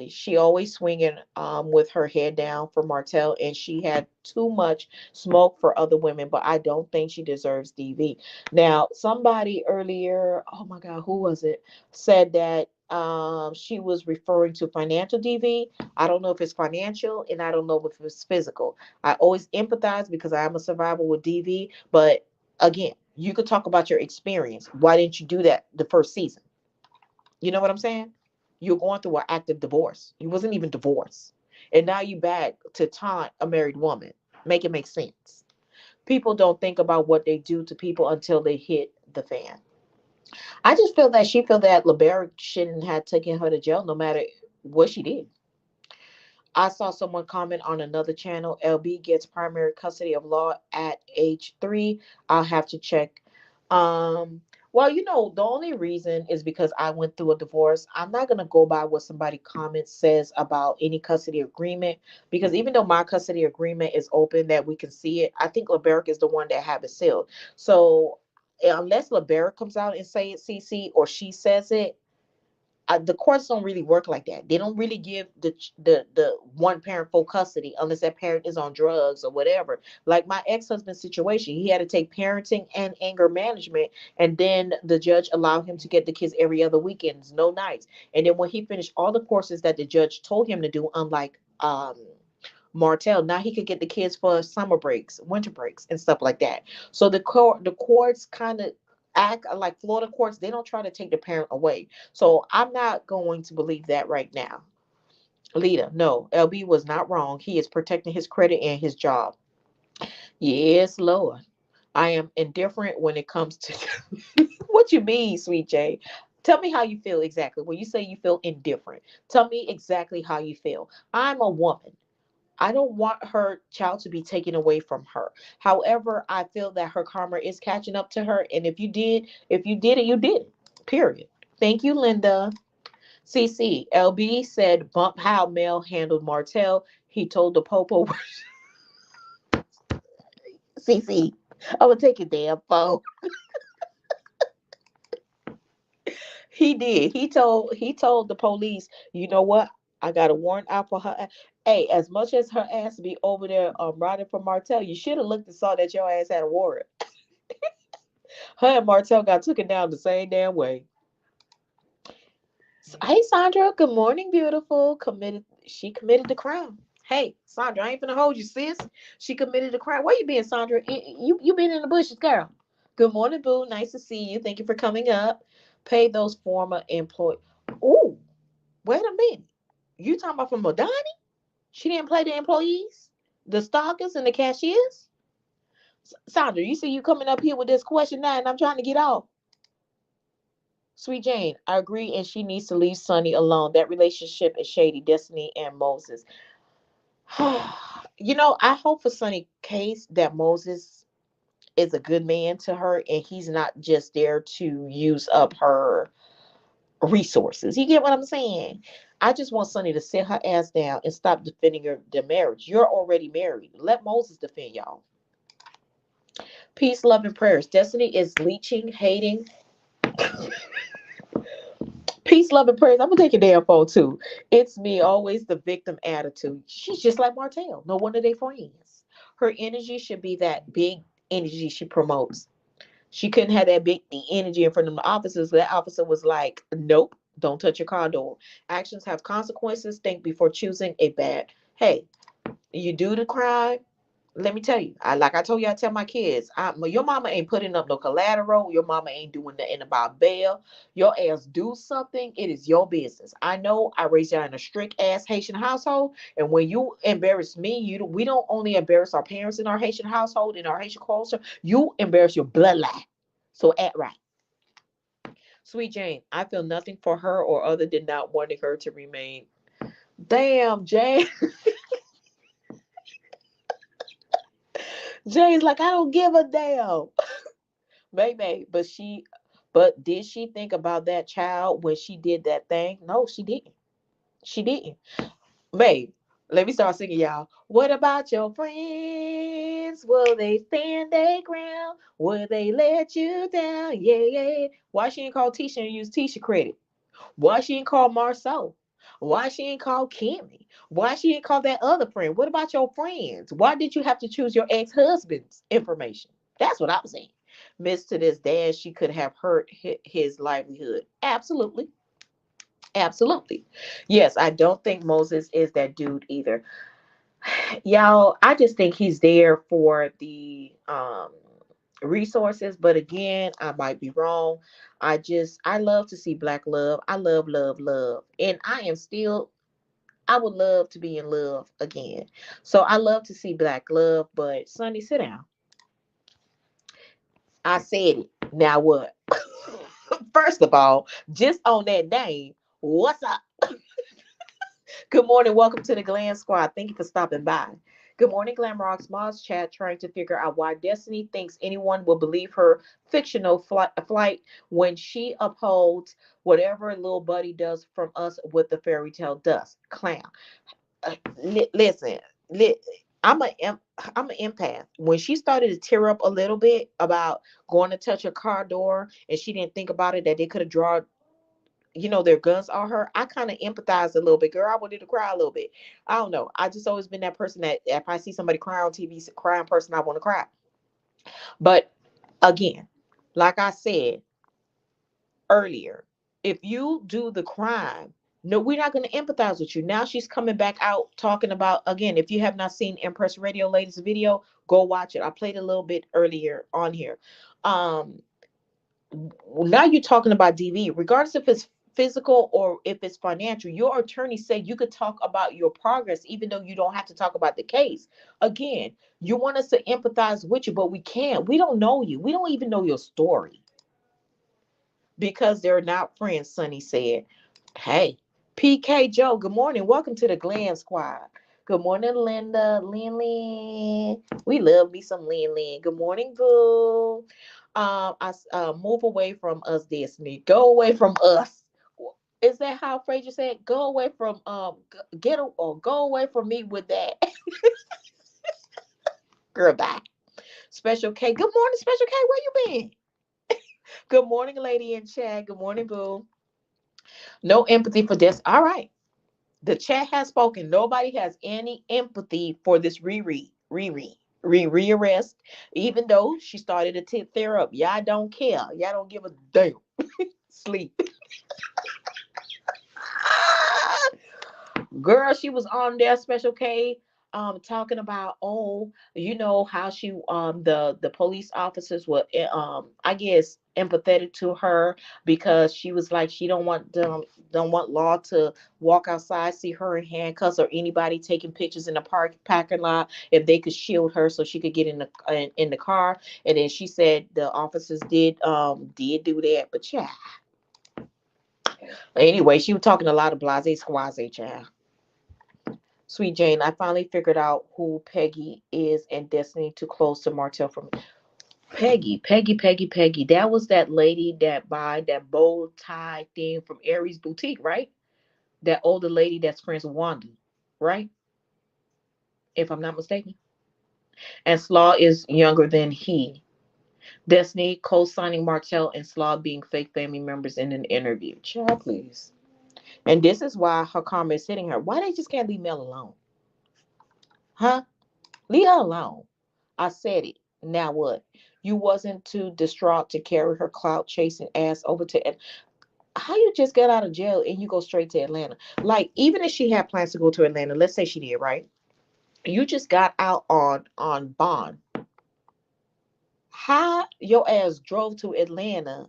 She always swinging with her head down for Martell, and she had too much smoke for other women, but I don't think she deserves DV. Now, somebody earlier, oh my God, who was it? Said that she was referring to financial DV. I don't know if it's financial, and I don't know if it's physical. I always empathize because I am a survivor with DV, but again, you could talk about your experience. Why didn't you do that the first season? You know what I'm saying? You're going through an active divorce. You wasn't even divorced. And now you back to taunt a married woman. Make it make sense. People don't think about what they do to people until they hit the fan. I just feel that she feel that LeBaric shouldn't have taken her to jail no matter what she did. I saw someone comment on another channel. LB gets primary custody of law at age 3. I'll have to check. Um, well, the only reason is because I went through a divorce. I'm not gonna go by what somebody comments says about any custody agreement because even though my custody agreement is open that we can see it, I think LeBaric is the one that have it sealed. So unless LeBaric comes out and say it, CC, or she says it, the courts don't really work like that. They don't really give the one parent full custody unless that parent is on drugs or whatever. Like my ex-husband's situation, he had to take parenting and anger management, and then the judge allowed him to get the kids every other weekends, no nights. And then when he finished all the courses that the judge told him to do, unlike Martell, now he could get the kids for summer breaks, winter breaks, and stuff like that. So the courts kind of act like Florida courts. They don't try to take the parent away. So I'm not going to believe that right now. Lita, no, LB was not wrong. He is protecting his credit and his job. Yes, Lord. I am indifferent when it comes to what you mean, sweet J. Tell me how you feel exactly. When you say you feel indifferent, tell me exactly how you feel. I'm a woman. I don't want her child to be taken away from her. However, I feel that her karma is catching up to her. And if you did it, you did it. Period. Thank you, Linda. CC, LB said bump how Mel handled Martell. He told the Popo. CC, I'm gonna take your damn phone. He did. He told the police, you know what? I got a warrant out for her. Hey, as much as her ass be over there riding for Martell, you should have looked and saw that your ass had a warrant. Her and Martell got taken down the same damn way. Hey Sandra, good morning, beautiful. She committed the crime. Hey, Sandra, I ain't gonna hold you, sis. She committed the crime. Where you been, Sandra? You been in the bushes, girl. Good morning, boo. Nice to see you. Thank you for coming up. Pay those former employees. Ooh, wait a minute. You talking about from Modani? She didn't play the employees, the stalkers, and the cashiers. Sandra, you see you coming up here with this question now, and I'm trying to get off. Sweet Jane, I agree, and she needs to leave Sonny alone. That relationship is shady. Destiny and Moses. I hope for Sonny case that Moses is a good man to her and he's not just there to use up her resources. You get what I'm saying? I just want Sonny to sit her ass down and stop defending the marriage. You're already married. Let Moses defend y'all. Peace, love, and prayers. Destiny is leeching, hating. Peace, love, and prayers. I'm gonna take your damn phone too. It's me, always the victim attitude. She's just like Martell. No wonder they friends. Her energy should be that big energy she promotes. She couldn't have that big energy in front of the officers. That officer was like, "Nope, don't touch your car door. Actions have consequences. Think before choosing a bad. Hey, you do the crime. Let me tell you, I told you, I tell my kids, your mama ain't putting up no collateral. Your mama ain't doing nothing about bail. Your ass do something, it is your business. I know I raised you in a strict ass Haitian household, and when you embarrass me, we don't only embarrass our parents in our Haitian household, in our Haitian culture, you embarrass your bloodline. So act right. Sweet Jane, I feel nothing for her or other than not wanting her to remain. Damn, Jane. Jane's like, I don't give a damn. Maybe, but did she think about that child when she did that thing? No, she didn't. She didn't. May, let me start singing, y'all. What about your friends? Will they stand their ground? Will they let you down? Yeah, yeah. Why she ain't call Tisha and use Tisha credit? Why she ain't call Marceau? Why she ain't call Kimmy? Why she ain't call that other friend? What about your friends? Why did you have to choose your ex-husband's information? That's what I'm saying. Miss to this dad, she could have hurt his livelihood. Absolutely. Absolutely. Yes, I don't think Moses is that dude either. Y'all, I just think he's there for the resources, but again, I might be wrong. I love to see black love. I love, love, love. And I would love to be in love again. So I love to see black love, but Sonny, sit down. I said it. Now what? First of all, just on that name, what's up? Good morning. Welcome to the Glam Squad. Thank you for stopping by. Good morning, Glamrocs. Moz chat trying to figure out why Destiny thinks anyone will believe her fictional flight when she upholds whatever little buddy does from us with the fairy tale dust. Clown. Listen, li- I'm an empath. When she started to tear up a little bit about going to touch her car door and she didn't think about it that they could have drawn their guns on her, I kind of empathized a little bit. Girl, I wanted to cry a little bit. I don't know. I just always been that person that if I see somebody cry on TV, crying person, I want to cry. But again, like I said earlier, if you do the crime, no, we're not going to empathize with you. Now she's coming back out talking about, again, if you have not seen Empress Radio latest video, go watch it. I played a little bit earlier on here. Um, Now you're talking about DV, regardless if it's physical or if it's financial. Your attorney said you could talk about your progress, even though you don't have to talk about the case. Again, you want us to empathize with you, but we can't. We don't know you. We don't even know your story because they're not friends, Sonny said. Hey, PK Joe, good morning. Welcome to the Glam Squad. Good morning, Linda. Lin Lin. We love me some Lin Lin. Good morning, Boo. I move away from us, Destiny. Go away from us. Is that how Frazier said? Go away from or go away from me with that. Girl, bye. Special K. Good morning, Special K. Where you been? Good morning, lady in chat. Good morning, Boo. No empathy for this. All right. The chat has spoken. Nobody has any empathy for this RERE-ARREST, even though she started to tip there up. Y'all don't care. Y'all don't give a damn. Sleep. Girl, she was on there, Special K, talking about, how she the police officers were I guess empathetic to her because she was like she don't want law to walk outside, see her in handcuffs or anybody taking pictures in the parking lot if they could shield her so she could get in the car. And then she said the officers did do that, but yeah. Anyway, she was talking a lot of blase squaze, child. Sweet Jane, I finally figured out who Peggy is and Destiny too close to Martell for me. Peggy. That was that lady that buy that bow tie thing from Aries Boutique, right? That older lady that's friends with Wanda, right? If I'm not mistaken. And Slaw is younger than he. Destiny co-signing Martell and Slaw being fake family members in an interview. Child, please. And this is why her karma is hitting her. Why they just can't leave Mel alone? Huh? Leave her alone. I said it. Now what? You wasn't too distraught to carry her clout chasing ass over to how you just got out of jail and you go straight to Atlanta? Like, even if she had plans to go to Atlanta, let's say she did, right? You just got out on bond. How your ass drove to Atlanta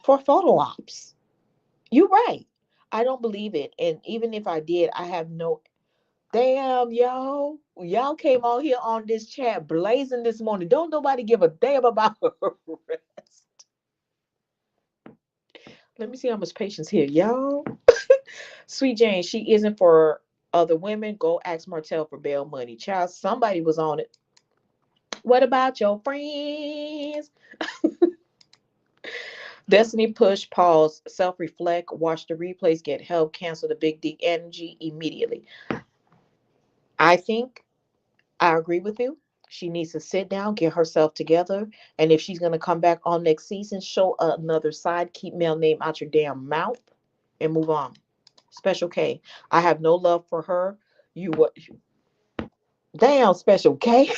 for photo ops? You right. I don't believe it. And even if I did, I have no damn y'all. Y'all came on here on this chat blazing this morning. Don't nobody give a damn about her arrest. Let me see how much patience here, y'all. Sweet Jane, she isn't for other women. Go ask Martell for bail money. Child, somebody was on it. What about your friends? Destiny push, pause, self reflect, watch the replays, get help, cancel the big D energy immediately. I think I agree with you. She needs to sit down, get herself together, and if she's gonna come back on next season, show another side. Keep male name out your damn mouth, and move on. Special K, I have no love for her. You what? Damn, Special K.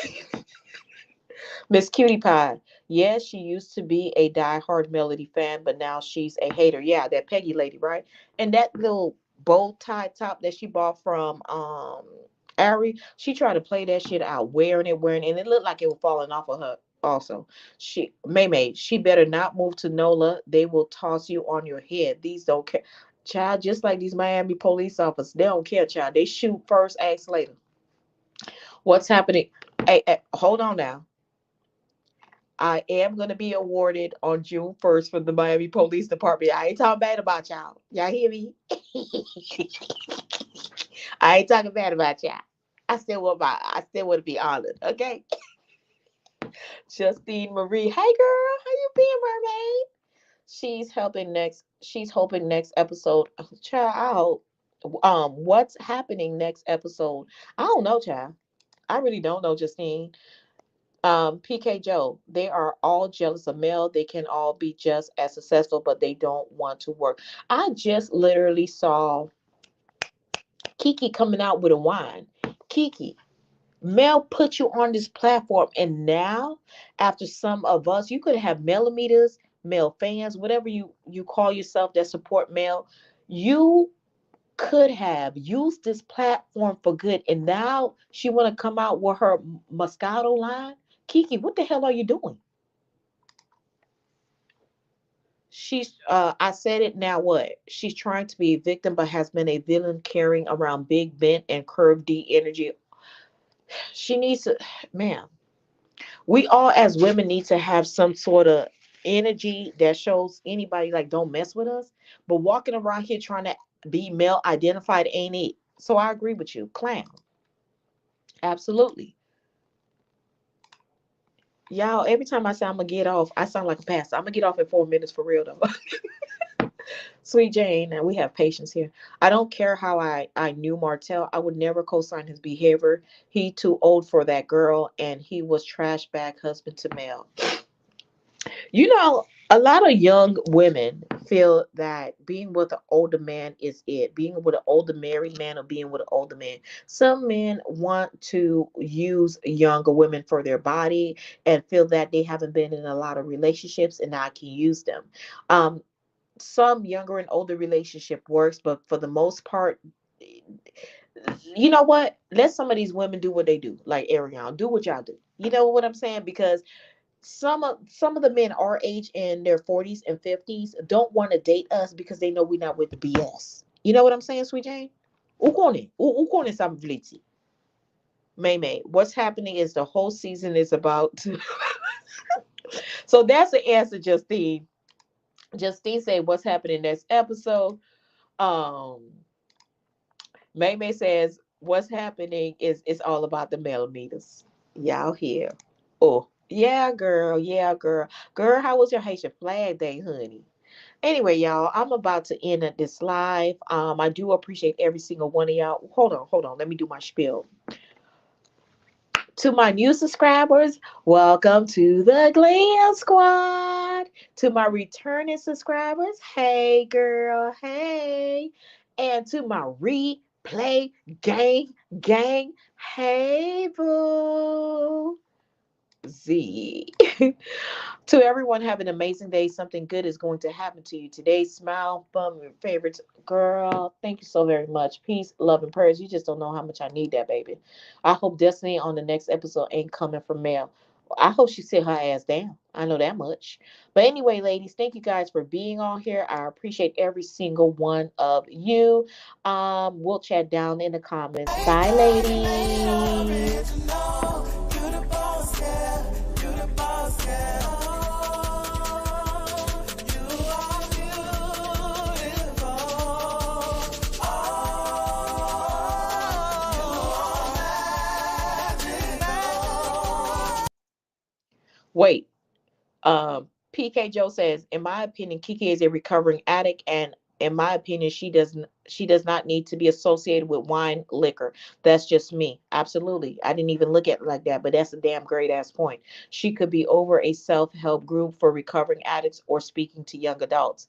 Miss Cutie Pie. Yes, she used to be a diehard Melody fan, but now she's a hater. Yeah, that Peggy lady, right? And that little bow tie top that she bought from Ari, she tried to play that shit out, wearing it, and it looked like it was falling off of her. Also, May, she better not move to NOLA. They will toss you on your head. These don't care, child. Just like these Miami police officers, they don't care, child. They shoot first, ask later. What's happening? Hey, hold on now. I am going to be awarded on June 1st from the Miami Police Department. I ain't talking bad about y'all. Y'all hear me? I ain't talking bad about y'all. I still want to be honored. Okay. Justine Marie. Hey girl, how you been, mermaid? She's hoping next episode. Oh, child, I hope. What's happening next episode? I don't know, child. I really don't know, Justine. PK Joe, they are all jealous of Mel. They can all be just as successful, but they don't want to work. I just literally saw Kiki coming out with a wine. Kiki, Mel put you on this platform, and now, after some of us, you could have millimeters, Mel fans, whatever you call yourself that support Mel, you could have used this platform for good, and now she want to come out with her Moscato line. Kiki, what the hell are you doing? I said it, now what? She's trying to be a victim but has been a villain carrying around big bent and curved D energy. She needs to, man, we all as women need to have some sort of energy that shows anybody like don't mess with us. But walking around here trying to be male identified ain't it. So I agree with you. Clown. Absolutely. Y'all, every time I say I'm gonna get off, I sound like a pastor. I'm gonna get off in 4 minutes for real though. Sweet Jane, and we have patience here. I don't care how I knew Martell. I would never co-sign his behavior. He too old for that girl, and he was trash bag husband to Mel. You know, a lot of young women feel that being with an older man is it. Being with an older married man or being with an older man. Some men want to use younger women for their body and feel that they haven't been in a lot of relationships and now I can use them. Some younger and older relationship works, but for the most part, you know what? Let some of these women do what they do, like Ariana. Do what y'all do. You know what I'm saying? Because some of the men our age in their 40s and 50s don't want to date us because they know we're not with the BS. You know what I'm saying, Sweet Jane? Ukone samvliti. May. What's happening is the whole season is about to... So that's the answer, Justine. Justine said, what's happening next episode? Um, May May says, what's happening is it's all about the millimeters. Y'all here. Oh, yeah, girl. Yeah, girl. Girl, how was your Haitian flag day, honey? Anyway, y'all, I'm about to end this live. I do appreciate every single one of y'all. Hold on. Let me do my spiel. To my new subscribers, welcome to the Glam Squad. To my returning subscribers, hey girl, hey. And to my replay gang, hey boo. Z. To everyone, have an amazing day. Something good is going to happen to you today. Smile, fun, your favorites. Girl, thank you so very much. Peace, love, and prayers. You just don't know how much I need that, baby. I hope Destiny on the next episode ain't coming from Mel. I hope she sit her ass down. I know that much. But anyway, ladies, thank you guys for being on here. I appreciate every single one of you. We'll chat down in the comments. Bye, ladies. Wait, PK Joe says, in my opinion, Kiki is a recovering addict, and in my opinion, she does not need to be associated with wine liquor. That's just me. Absolutely, I didn't even look at it like that, but that's a damn great ass point. She could be over a self help group for recovering addicts or speaking to young adults.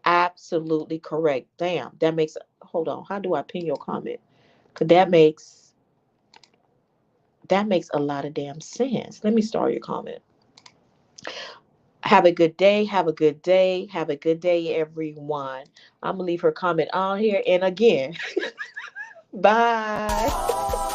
Absolutely correct. Damn, that makes. Hold on, how do I pin your comment? Cause that makes a lot of damn sense. Let me start your comment. Have a good day. Have a good day. Have a good day, everyone. I'm going to leave her comment on here. And again, bye.